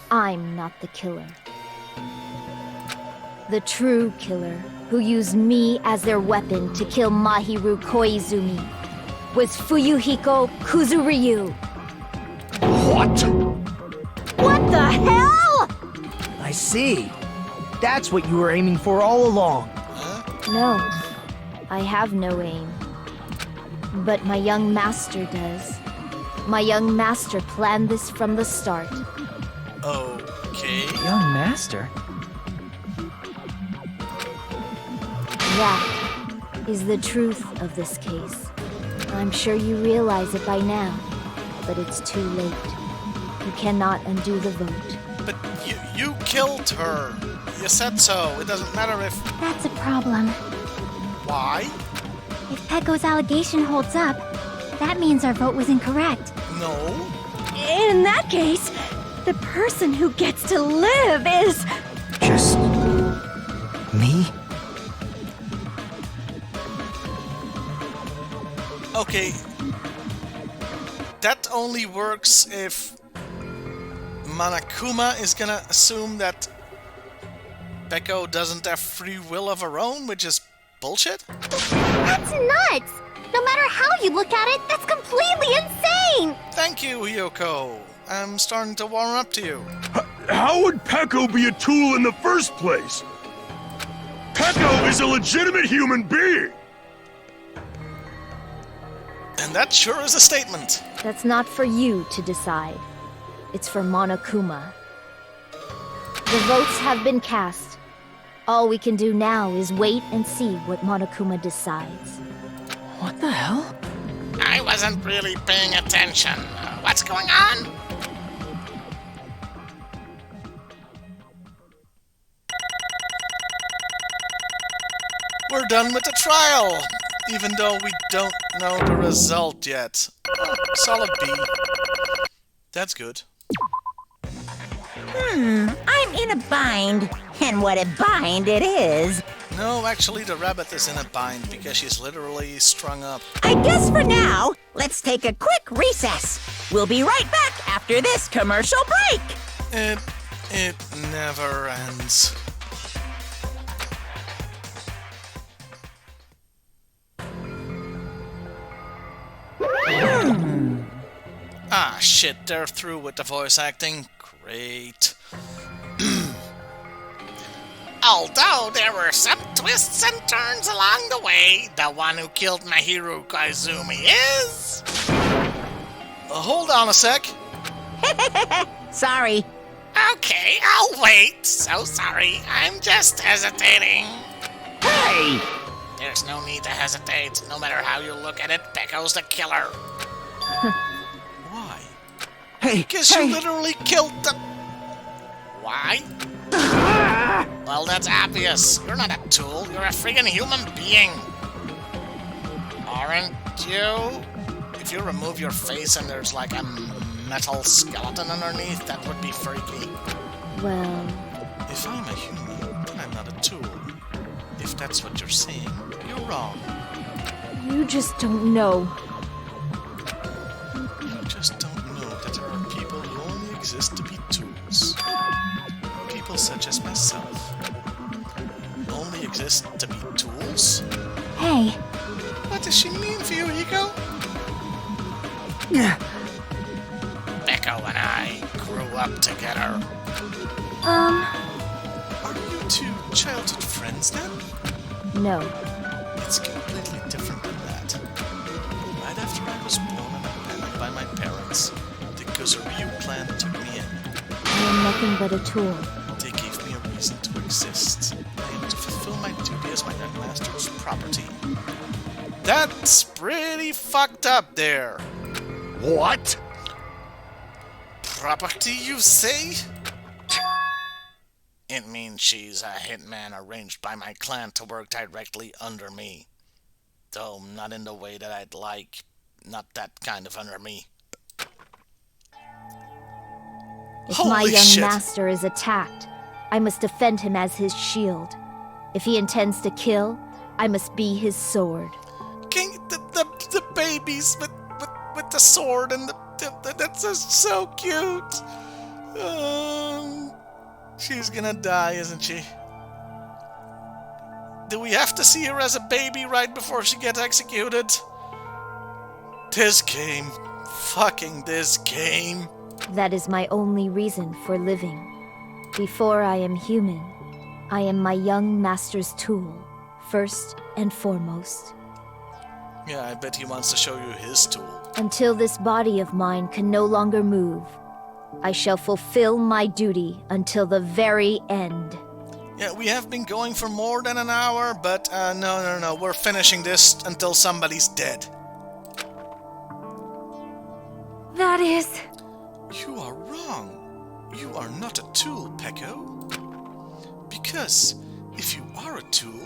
I'm not the killer. The true killer, who used me as their weapon to kill Mahiru Koizumi, was Fuyuhiko Kuzuryu. What? What the hell? I see. That's what you were aiming for all along. No, I have no aim. But my young master does. My young master planned this from the start. Okay. Young master? That is the truth of this case. I'm sure you realize it by now, but it's too late. You cannot undo the vote. But you killed her. You said so. It doesn't matter if... That's a problem. Why? If Peko's allegation holds up, that means our vote was incorrect. No. In that case, the person who gets to live is... Just... me? Okay. That only works if Monokuma is gonna assume that Peko doesn't have free will of her own, which is bullshit? That's nuts! No matter how you look at it, that's completely insane! Thank you, Yoko. I'm starting to warm up to you. How would Peko be a tool in the first place? Peko is a legitimate human being! And that sure is a statement. That's not for you to decide. It's for Monokuma. The votes have been cast. All we can do now is wait and see what Monokuma decides. What the hell? I wasn't really paying attention. What's going on? We're done with the trial, even though we don't know the result yet. Solid B. That's good. I'm in a bind. And what a bind it is. No, actually the rabbit is in a bind because she's literally strung up. I guess for now, let's take a quick recess. We'll be right back after this commercial break. It never ends. Ah, shit, they're through with the voice acting. Great. Although there were some twists and turns along the way, the one who killed Mahiru Koizumi is... hold on a sec. Sorry. Okay, I'll wait. So sorry, I'm just hesitating. Hey! There's no need to hesitate. No matter how you look at it, Pecco's the killer. Why? Hey, Because you literally killed the... Why? Well, that's obvious. You're not a tool. You're a friggin' human being. Aren't you? If you remove your face and there's like a metal skeleton underneath, that would be freaky. Well, If I'm a human, then I'm not a tool. If that's what you're saying, you're wrong. you just don't know. You just don't know that there are people who only exist to be tools. People such as myself. Only exist to be tools? Hey, What does she mean for you, Ego? Becco and I grew up together. Are you two childhood friends then? No. It's completely different than that. Right after I was born and abandoned by my parents, the Kuzuryu clan took me in. I am nothing but a tool. They gave me a reason to exist. I am to fulfill my duty as my young master's property. That's pretty fucked up there. What? Property, you say? It means she's a hitman arranged by my clan to work directly under me. Though not in the way that I'd like. Not that kind of under me. If Holy my young shit. master is attacked, I must defend him as his shield. If he intends to kill, I must be his sword. King, the babies with the sword and that's just so cute. She's gonna die, isn't she? Do we have to see her as a baby right before she gets executed? This game. Fucking this game. That is my only reason for living. Before I am human, I am my young master's tool, first and foremost. Yeah, I bet he wants to show you his tool. Until this body of mine can no longer move, I shall fulfill my duty until the very end. Yeah, we have been going for more than an hour, but no, we're finishing this until somebody's dead. that is... You are wrong. You are not a tool, Pecco. Because if you are a tool,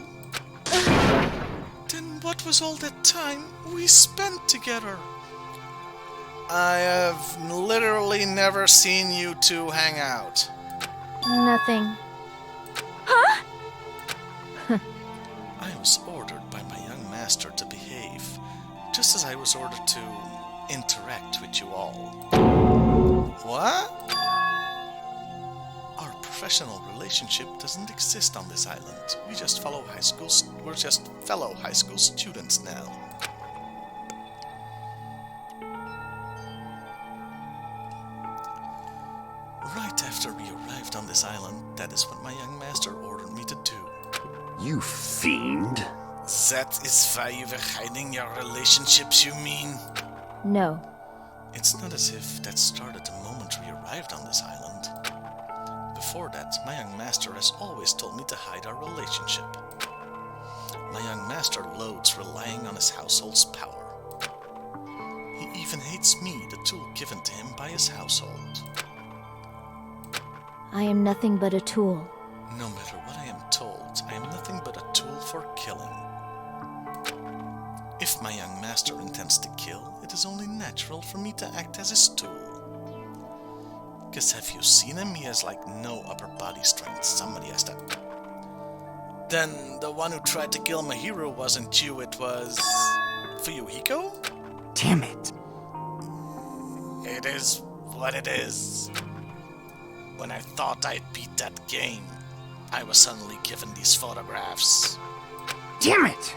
then what was all that time we spent together? I have literally never seen you two hang out. Nothing. I was ordered by my young master to behave, just as I was ordered to interact with you all. What? Our professional relationship doesn't exist on this island. We're just fellow high school students now. Right after we arrived on this island, that is what my young master ordered me to do. You fiend. That is why you were hiding your relationships, you mean? No. It's not as if that started the moment we arrived on this island. before that, my young master has always told me to hide our relationship. My young master loathes relying on his household's power. He even hates me, the tool given to him by his household. I am nothing but a tool. No matter what I am told, I am nothing but a tool for killing. If my young master intends to kill, it is only natural for me to act as his tool. 'Cause have you seen him? He has like no upper body strength. Somebody has to... Then the one who tried to kill my hero wasn't you, it was... Fuyuhiko? Damn it. It is what it is. When I thought I'd beat that game, I was suddenly given these photographs. Damn it!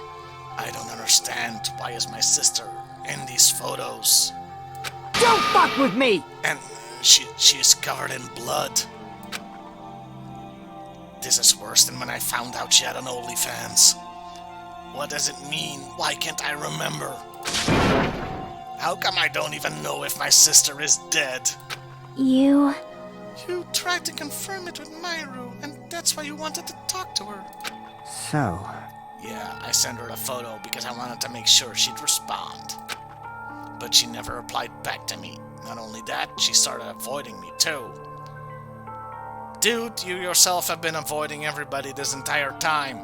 I don't understand. Why is my sister in these photos? Don't fuck with me! And she is covered in blood. This is worse than when I found out she had an OnlyFans. What does it mean? Why can't I remember? How come I don't even know if my sister is dead? You tried to confirm it with Myru, and that's why you wanted to talk to her. So... Yeah, I sent her a photo because I wanted to make sure she'd respond. But she never replied back to me. Not only that, she started avoiding me too. Dude, you yourself have been avoiding everybody this entire time.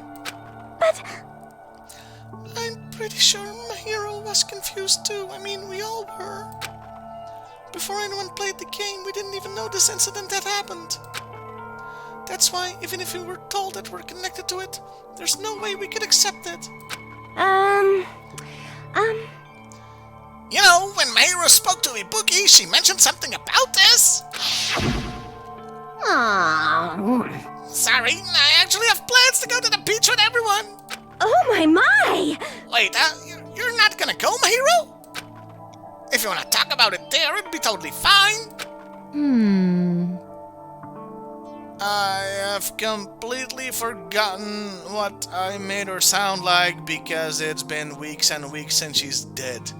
But... I'm pretty sure my hero was confused too. I mean, we all were. Before anyone played the game, we didn't even know this incident had happened. That's why, even if we were told that we're connected to it, there's no way we could accept it. You know, when Mayra spoke to Ibuki, she mentioned something about this. Aww. Sorry, I actually have plans to go to the beach with everyone. Oh my! Wait, you're not gonna go, Mahiro? If you want to talk about it there, it'd be totally fine. I have completely forgotten what I made her sound like because it's been weeks and weeks since she's dead.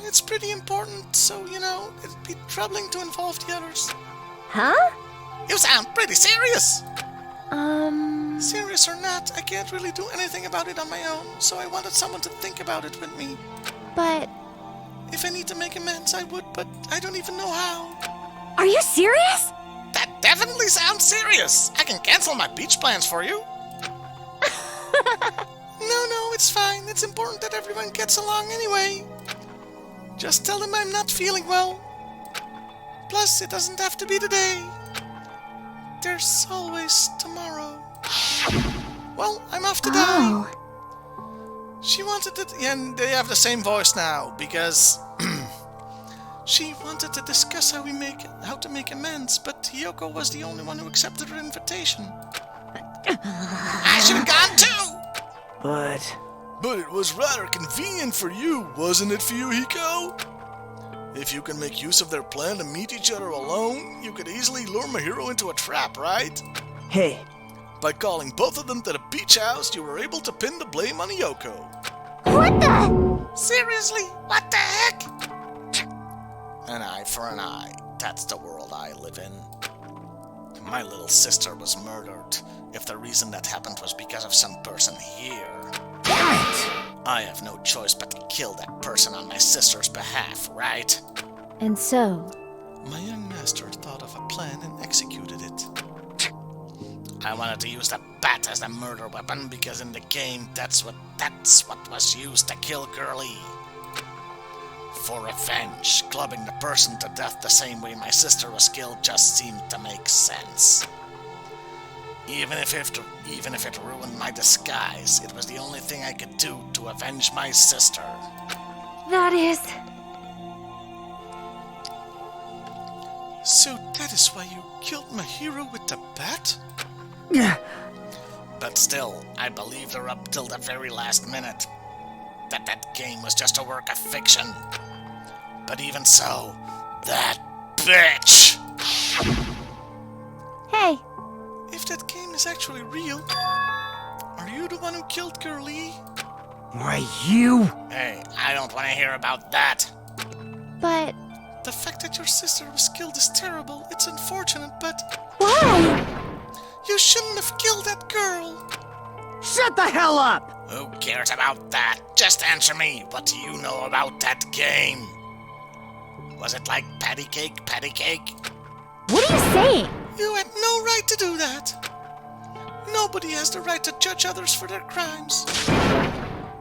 It's pretty important, so, you know, it'd be troubling to involve the others. Huh? You sound pretty serious. Serious or not, I can't really do anything about it on my own, so I wanted someone to think about it with me. But... If I need to make amends, I would, but I don't even know how. Are you serious? That definitely sounds serious. I can cancel my beach plans for you. No, it's fine. It's important that everyone gets along anyway. Just tell them I'm not feeling well. Plus, it doesn't have to be today. There's always tomorrow. Well, I'm off to die. She wanted it, and they have the same voice now, because she wanted to discuss how to make amends, but Hiyoko was the only one who accepted her invitation. I should have gone too! But it was rather convenient for you, wasn't it, Fuyuhiko? If you can make use of their plan to meet each other alone, you could easily lure Mahiro into a trap, right? hey, By calling both of them to the beach house, you were able to pin the blame on Hiyoko. What the? Seriously? What the heck? An eye for an eye. That's the world I live in. My little sister was murdered. If the reason that happened was because of some person here, Damn it! I have no choice but to kill that person on my sister's behalf, right? And so... My young master thought of a plan and executed it. I wanted to use the bat as the murder weapon because in the game, that's what was used to kill Girlie. For revenge, clubbing the person to death the same way my sister was killed just seemed to make sense. Even if it ruined my disguise, it was the only thing I could do to avenge my sister. That is... So that is why you killed my hero with the bat? But still, I believed her up till the very last minute. That game was just a work of fiction. But even so, that bitch! Hey, If that game is actually real, are you the one who killed Girlie? Why, you... Hey, I don't want to hear about that. but... The fact that your sister was killed is terrible. It's unfortunate, but... Why? You shouldn't have killed that girl. Shut the hell up! Who cares about that? Just answer me. What do you know about that game? Was it like patty cake? What are you saying? You had no right to do that. Nobody has the right to judge others for their crimes.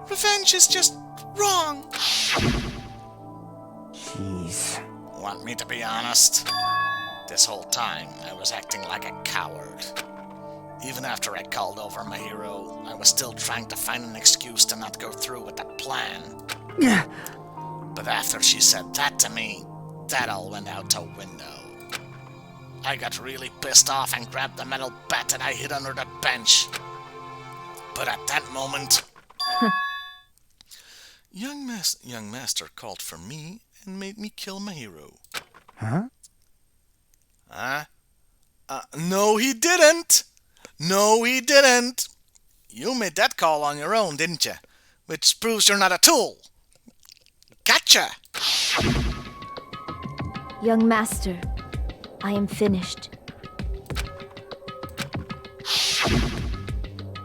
Revenge is just wrong. Jeez. Want me to be honest? This whole time, I was acting like a coward. Even after I called over my hero, I was still trying to find an excuse to not go through with the plan. But after she said that to me, that all went out the window. I got really pissed off and grabbed the metal bat that I hid under the bench. But at that moment... young master called for me and made me kill my hero. Huh? No he didn't! No he didn't! You made that call on your own, didn't you? Which proves you're not a tool. Gotcha! Young master, I am finished.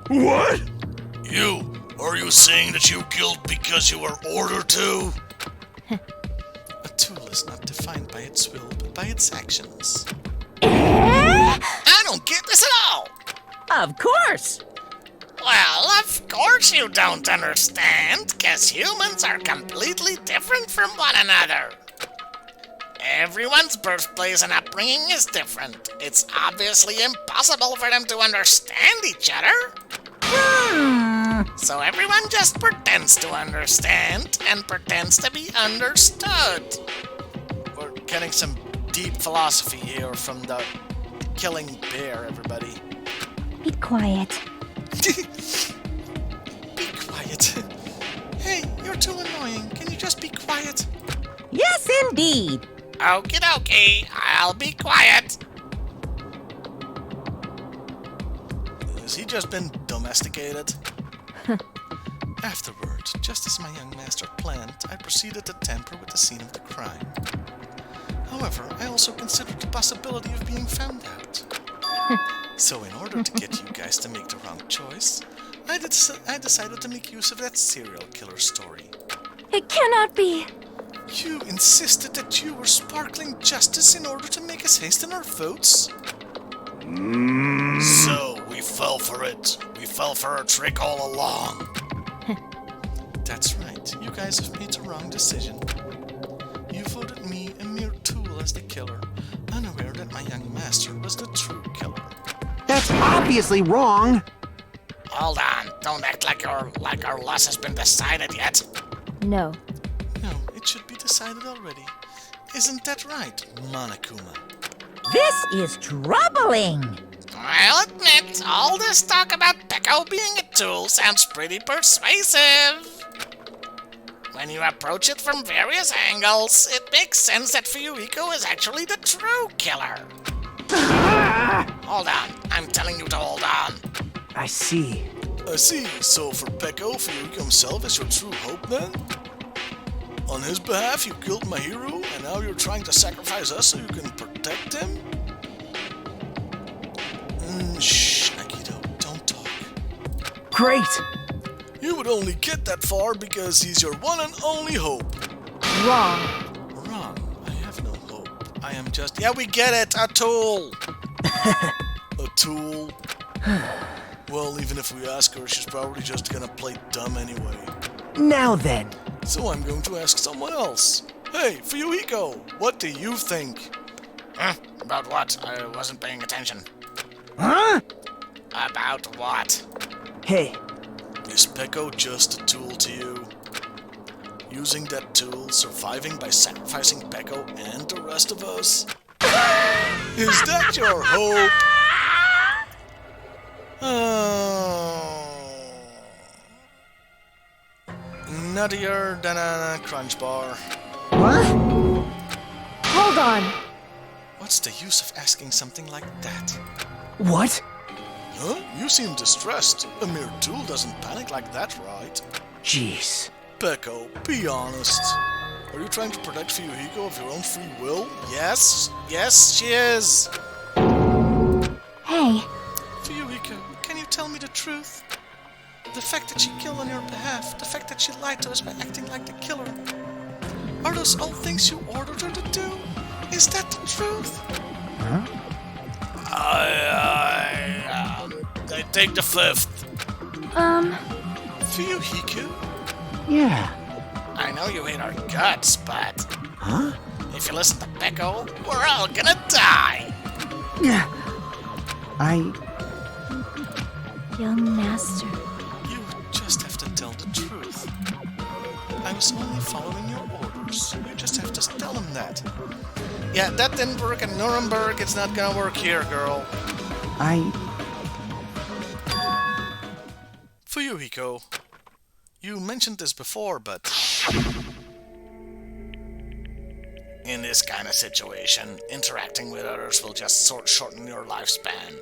What? Are you saying that you killed because you were ordered to? A tool is not defined by its will, but by its actions. I don't get this at all! Of course! Well, of course you don't understand, because humans are completely different from one another. Everyone's birthplace and upbringing is different. It's obviously impossible for them to understand each other. So everyone just pretends to understand and pretends to be understood. We're getting some deep philosophy here from the killing bear, everybody. Be quiet. Be quiet. Hey, you're too annoying. Can you just be quiet? Yes, indeed! Okie dokie, I'll be quiet. Has he just been domesticated? Afterward, just as my young master planned, I proceeded to tamper with the scene of the crime. However, I also considered the possibility of being found out. So in order to get you guys to make the wrong choice, I decided to make use of that serial killer story. It cannot be. You insisted that you were sparkling justice in order to make us hasten our votes? So, we fell for it. We fell for her trick all along. That's right. You guys have made the wrong decision. You voted me, a mere tool, as the killer, unaware that my young master was the true killer. That's obviously wrong. Hold on. Don't act like our loss has been decided yet. No. No, it should be decided already. Isn't that right, Monokuma? This is troubling! I'll admit, all this talk about Peko being a tool sounds pretty persuasive. When you approach it from various angles, it makes sense that Fuyuhiko is actually the true killer. Hold on, I'm telling you to hold on. I see. I see, so for Peko, Fuyuhiko himself is your true hope then? On his behalf, you killed my hero, and now you're trying to sacrifice us so you can protect him? Shh, Nagito, don't talk. Great! You would only get that far because he's your one and only hope. Wrong. Wrong. I have no hope. I am just... Yeah, we get it! A tool! A tool? Well, even if we ask her, she's probably just gonna play dumb anyway. Now then. So I'm going to ask someone else. Hey, Fuyuhiko, what do you think? About what? I wasn't paying attention. Huh? About what? Hey. Is Peko just a tool to you? Using that tool, surviving by sacrificing Peko and the rest of us? Is that your hope? Nuttier than a crunch bar. What? Hold on. What's the use of asking something like that? What? Huh? You seem distressed. A mere tool doesn't panic like that, right? Jeez. Peko, be honest. Are you trying to protect Fuyuhiko of your own free will? Yes? Yes, she is! Hey, Fuyuhiko, can you tell me the truth? The fact that she killed on your behalf, the fact that she lied to us by acting like the killer, are those all things you ordered her to do? Is that the truth? Huh? I take the fifth. Fuyuhiko? Yeah. I know you hate our guts, but... Huh? If you listen to Peko, we're all gonna die! Yeah. young master. You just have to tell the truth. I was only following your orders. You just have to tell them that. Yeah, that didn't work in Nuremberg. It's not gonna work here, girl. Fuyuhiko, you mentioned this before, but... in this kind of situation, interacting with others will just shorten your lifespan.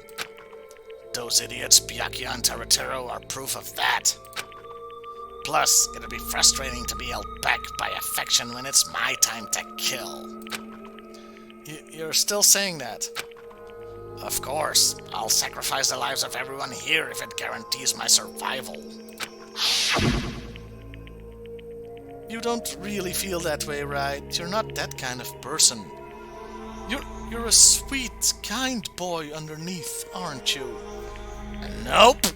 Those idiots, Byakuya and Taratero, are proof of that. Plus, it'll be frustrating to be held back by affection when it's my time to kill. You're still saying that? Of course, I'll sacrifice the lives of everyone here if it guarantees my survival. You don't really feel that way, right? You're not that kind of person. You're a sweet, kind boy underneath, aren't you? Nope!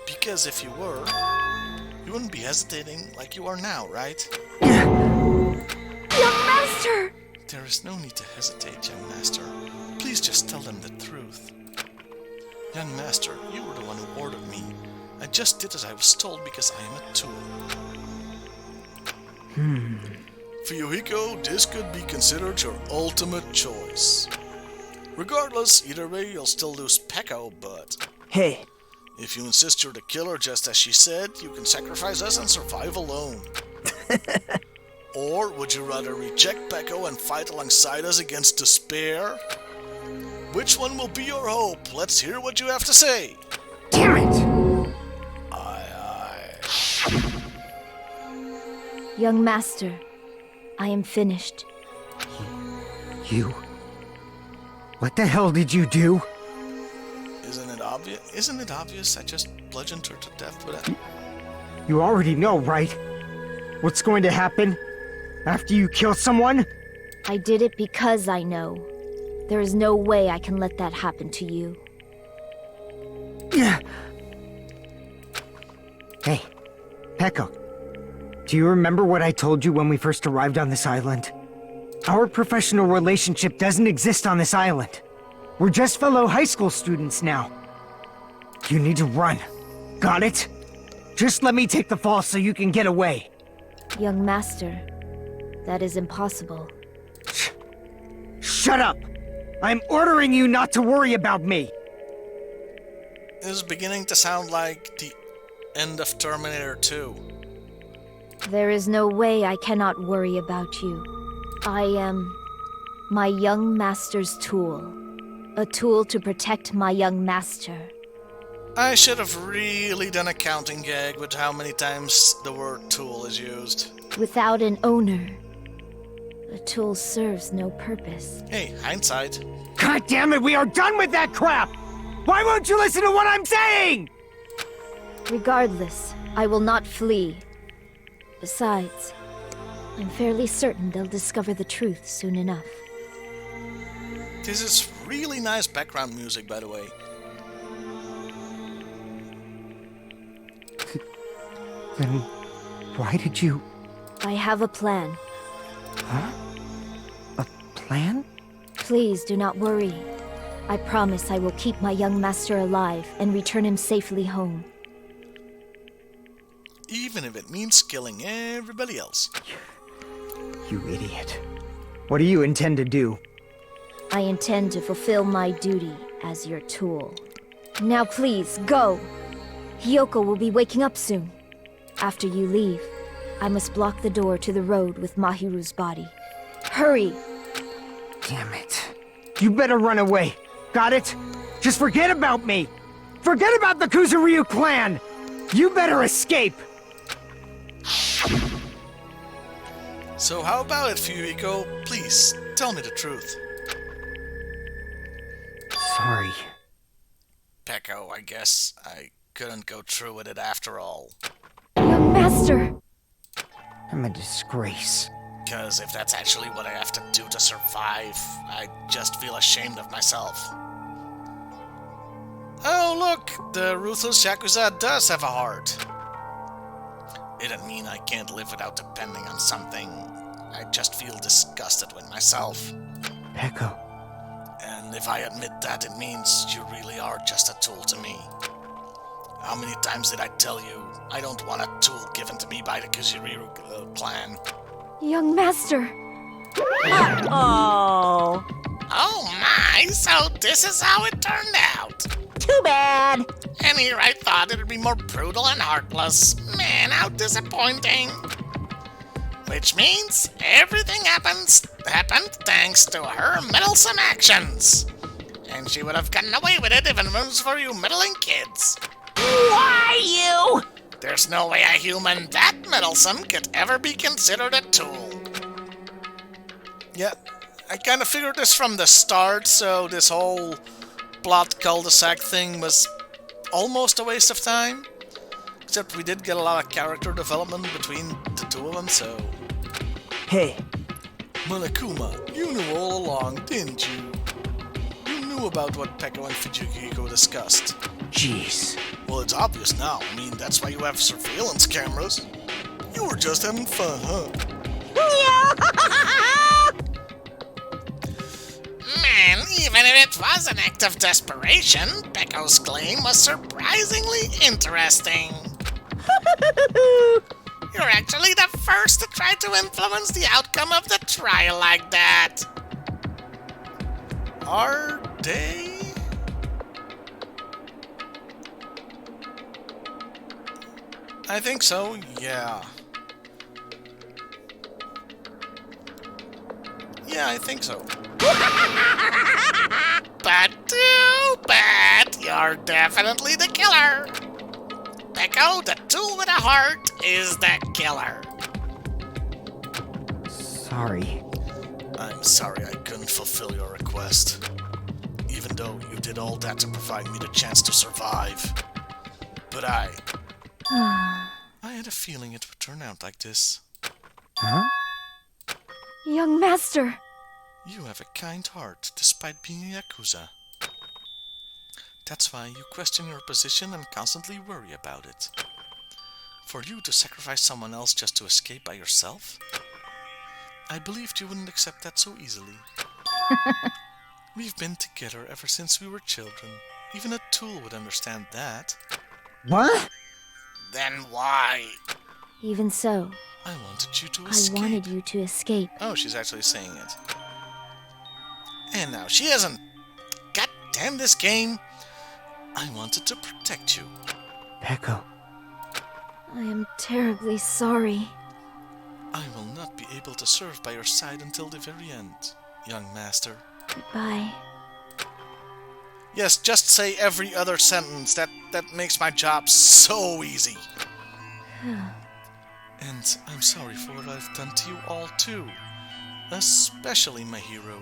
Because if you were, you wouldn't be hesitating like you are now, right? Young master! There is no need to hesitate, young master. Please just tell them the truth. Young master, you were the one who ordered me. I just did as I was told because I am a tool. Fuyuhiko, this could be considered your ultimate choice. Regardless, either way you'll still lose Peko, but... Hey. If you insist you're the killer just as she said, you can sacrifice us and survive alone. Or would you rather reject Peko and fight alongside us against despair? Which one will be your hope? Let's hear what you have to say. Damn it! Aye. Young master, I am finished. You? What the hell did you do? Isn't it obvious I just bludgeoned her to death with a... You already know, right? What's going to happen? After you kill someone? I did it because I know. There is no way I can let that happen to you. Hey, Peko. Do you remember what I told you when we first arrived on this island? Our professional relationship doesn't exist on this island. We're just fellow high school students now. You need to run. Got it? Just let me take the fall so you can get away. Young master, that is impossible. Shut up! I'm ordering you not to worry about me! This is beginning to sound like the end of Terminator 2. There is no way I cannot worry about you. I am my young master's tool. A tool to protect my young master. I should have really done a counting gag with how many times the word tool is used. Without an owner, a tool serves no purpose. Hey, hindsight. God damn it, we are done with that crap! Why won't you listen to what I'm saying? Regardless, I will not flee. Besides, I'm fairly certain they'll discover the truth soon enough. This is really nice background music, by the way. Then why did you... I have a plan. Huh? A plan? Please do not worry. I promise I will keep my young master alive and return him safely home. Even if it means killing everybody else. You idiot. What do you intend to do? I intend to fulfill my duty as your tool. Now please, go! Hiyoko will be waking up soon. After you leave, I must block the door to the road with Mahiru's body. Hurry! Damn it. You better run away. Got it? Just forget about me! Forget about the Kuzuryu clan! You better escape! So how about it, Fuyuhiko? Please, tell me the truth. Sorry. Peko, I guess I couldn't go through with it after all. Young master! I'm a disgrace. Because if that's actually what I have to do to survive, I just feel ashamed of myself. Oh look, the ruthless Yakuza does have a heart. It doesn't mean I can't live without depending on something. I just feel disgusted with myself. Peko. And if I admit that, it means you really are just a tool to me. How many times did I tell you I don't want a tool given to me by the Kuzuriru clan? Young master! Oh, Oh my, so this is how it turned out. too bad. And here I thought it'd be more brutal and heartless. Man, how disappointing. Which means everything happened thanks to her meddlesome actions. And she would have gotten away with it if it weren't for you meddling kids. Why you? There's no way a human that meddlesome could ever be considered a tool. Yeah, I kind of figured this from the start, so this whole plot cul-de-sac thing was almost a waste of time. Except we did get a lot of character development between the two of them, so... Hey, Monokuma, you knew all along, didn't you? You knew about what Peko and Fujihiko discussed. jeez. Well, it's obvious now. I mean, that's why you have surveillance cameras. You were just having fun, huh? Man, even if it was an act of desperation, Peko's claim was surprisingly interesting. You're actually the first to try to influence the outcome of the trial like that. Are they? I think so, yeah. Yeah, I think so. But too bad, you're definitely the killer. Peko, the tool with a heart, is the killer. Sorry. I'm sorry I couldn't fulfill your request. Even though you did all that to provide me the chance to survive. But I had a feeling it would turn out like this. Huh? Young master! You have a kind heart, despite being a Yakuza. That's why you question your position and constantly worry about it. For you to sacrifice someone else just to escape by yourself? I believed you wouldn't accept that so easily. We've been together ever since we were children. Even a tool would understand that. What? Then why? Even so, I wanted you to I escape. wanted you to escape. Oh, she's actually saying it. And now she hasn't. God damn this game. I wanted to protect you. Peko. I am terribly sorry. I will not be able to serve by your side until the very end, young master. Goodbye. Yes, just say every other sentence. That makes my job so easy. And I'm sorry for what I've done to you all too. Especially my hero.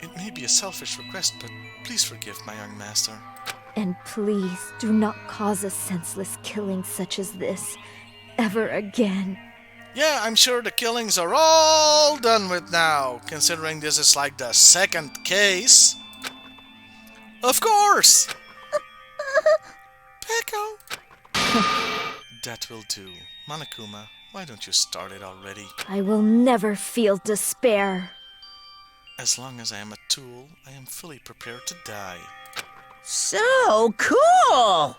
It may be a selfish request, but please forgive my young master. And please do not cause a senseless killing such as this ever again. Yeah, I'm sure the killings are all done with now, considering this is like the second case. Of course! Peko! That will do. Monokuma, why don't you start it already? I will never feel despair. As long as I am a tool, I am fully prepared to die. So cool!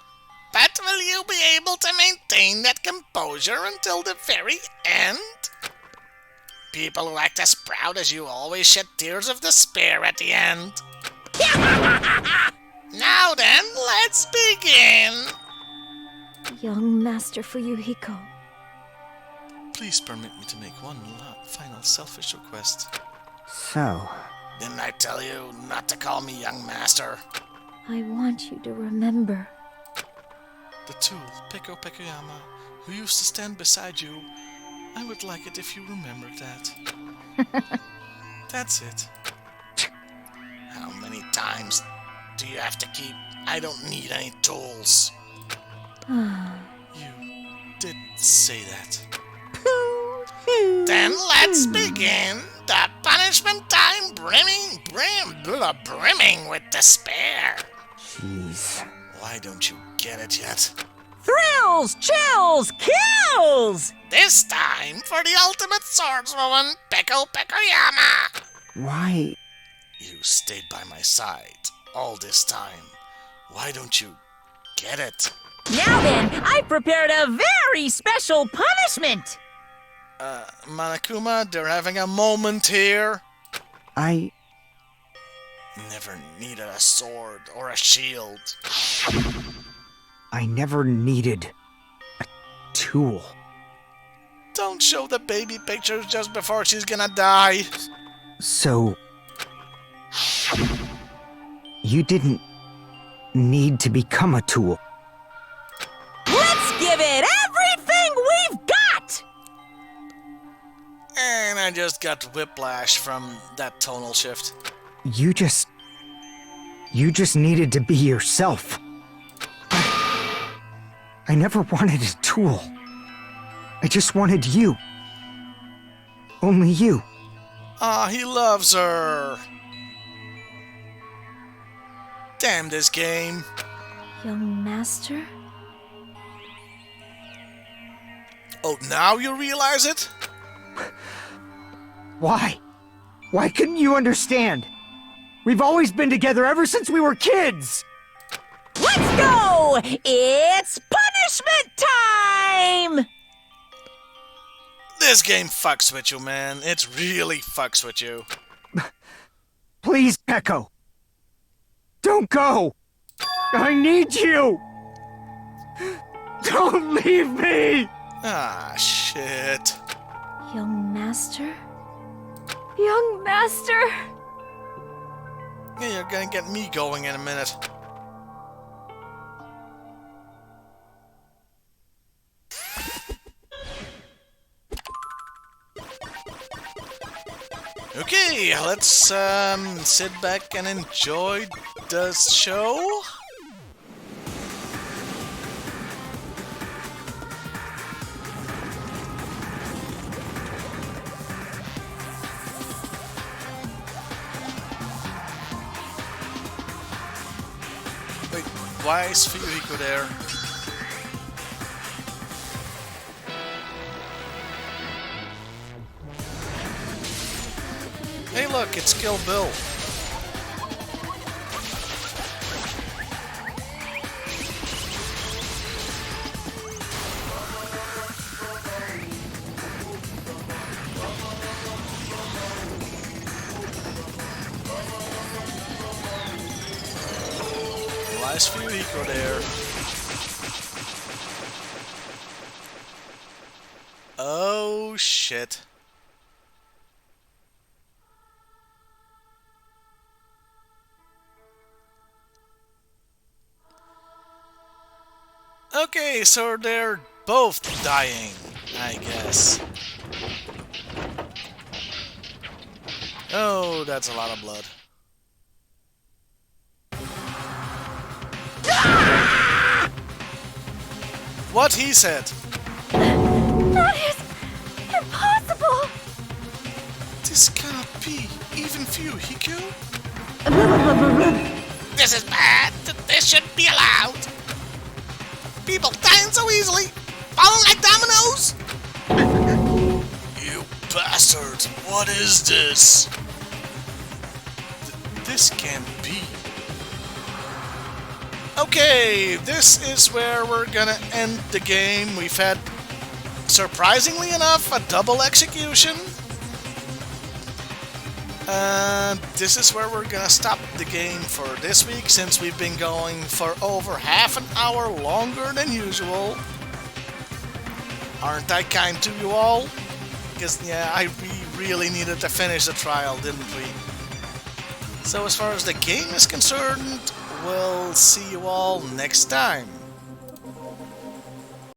But will you be able to maintain that composure until the very end? People who act as proud as you always shed tears of despair at the end. Now then, let's begin! Young Master Fuyuhiko. Please permit me to make one final selfish request. So, Didn't I tell you not to call me young master? I want you to remember. The tool, Peko Pekoyama, who used to stand beside you, I would like it if you remembered that. That's it. How many times do you have to keep? I don't need any tools. You did say that. Then let's begin. The punishment time brimming with despair. Jeez. Why don't you get it yet? Thrills, chills, kills! This time for the ultimate swordswoman, Peko Pekoyama. Why? You stayed by my side all this time. Why don't you get it? Now then, I prepared a very special punishment! Monokuma, they're having a moment here. I Never needed a sword or a shield. never needed a tool. Don't show the baby pictures just before she's gonna die. So... you didn't need to become a tool. Let's give it everything we've got! And I just got whiplash from that tonal shift. You just needed to be yourself. I never wanted a tool. I just wanted you. Only you. Ah, he loves her. Damn this game. Young master? Oh, now you realize it? Why? Why couldn't you understand? We've always been together ever since we were kids! Let's go! It's punishment time! This game fucks with you, man. It really fucks with you. Please, Peko. Don't go! I need you! Don't leave me! Ah, shit. Young master? Young master! Yeah, you're gonna get me going in a minute. Okay, let's sit back and enjoy the show. Wait, why is Fuyuhiko there? Hey look, it's Kill Bill. Why is Fuyuhiko there? Oh shit. Okay, so they're both dying, I guess. Oh, that's a lot of blood. What he said. That is impossible! This cannot be. Even Fuyuhiko? This is bad. This shouldn't be allowed. People dying so easily, falling like dominoes. You bastard! What is this? This can't be. Okay, this is where we're gonna end the game. We've had, surprisingly enough, a double execution. This is where we're gonna stop the game for this week, since we've been going for over half an hour longer than usual. Aren't I kind to you all? Because, yeah, we really needed to finish the trial, didn't we? So as far as the game is concerned, we'll see you all next time.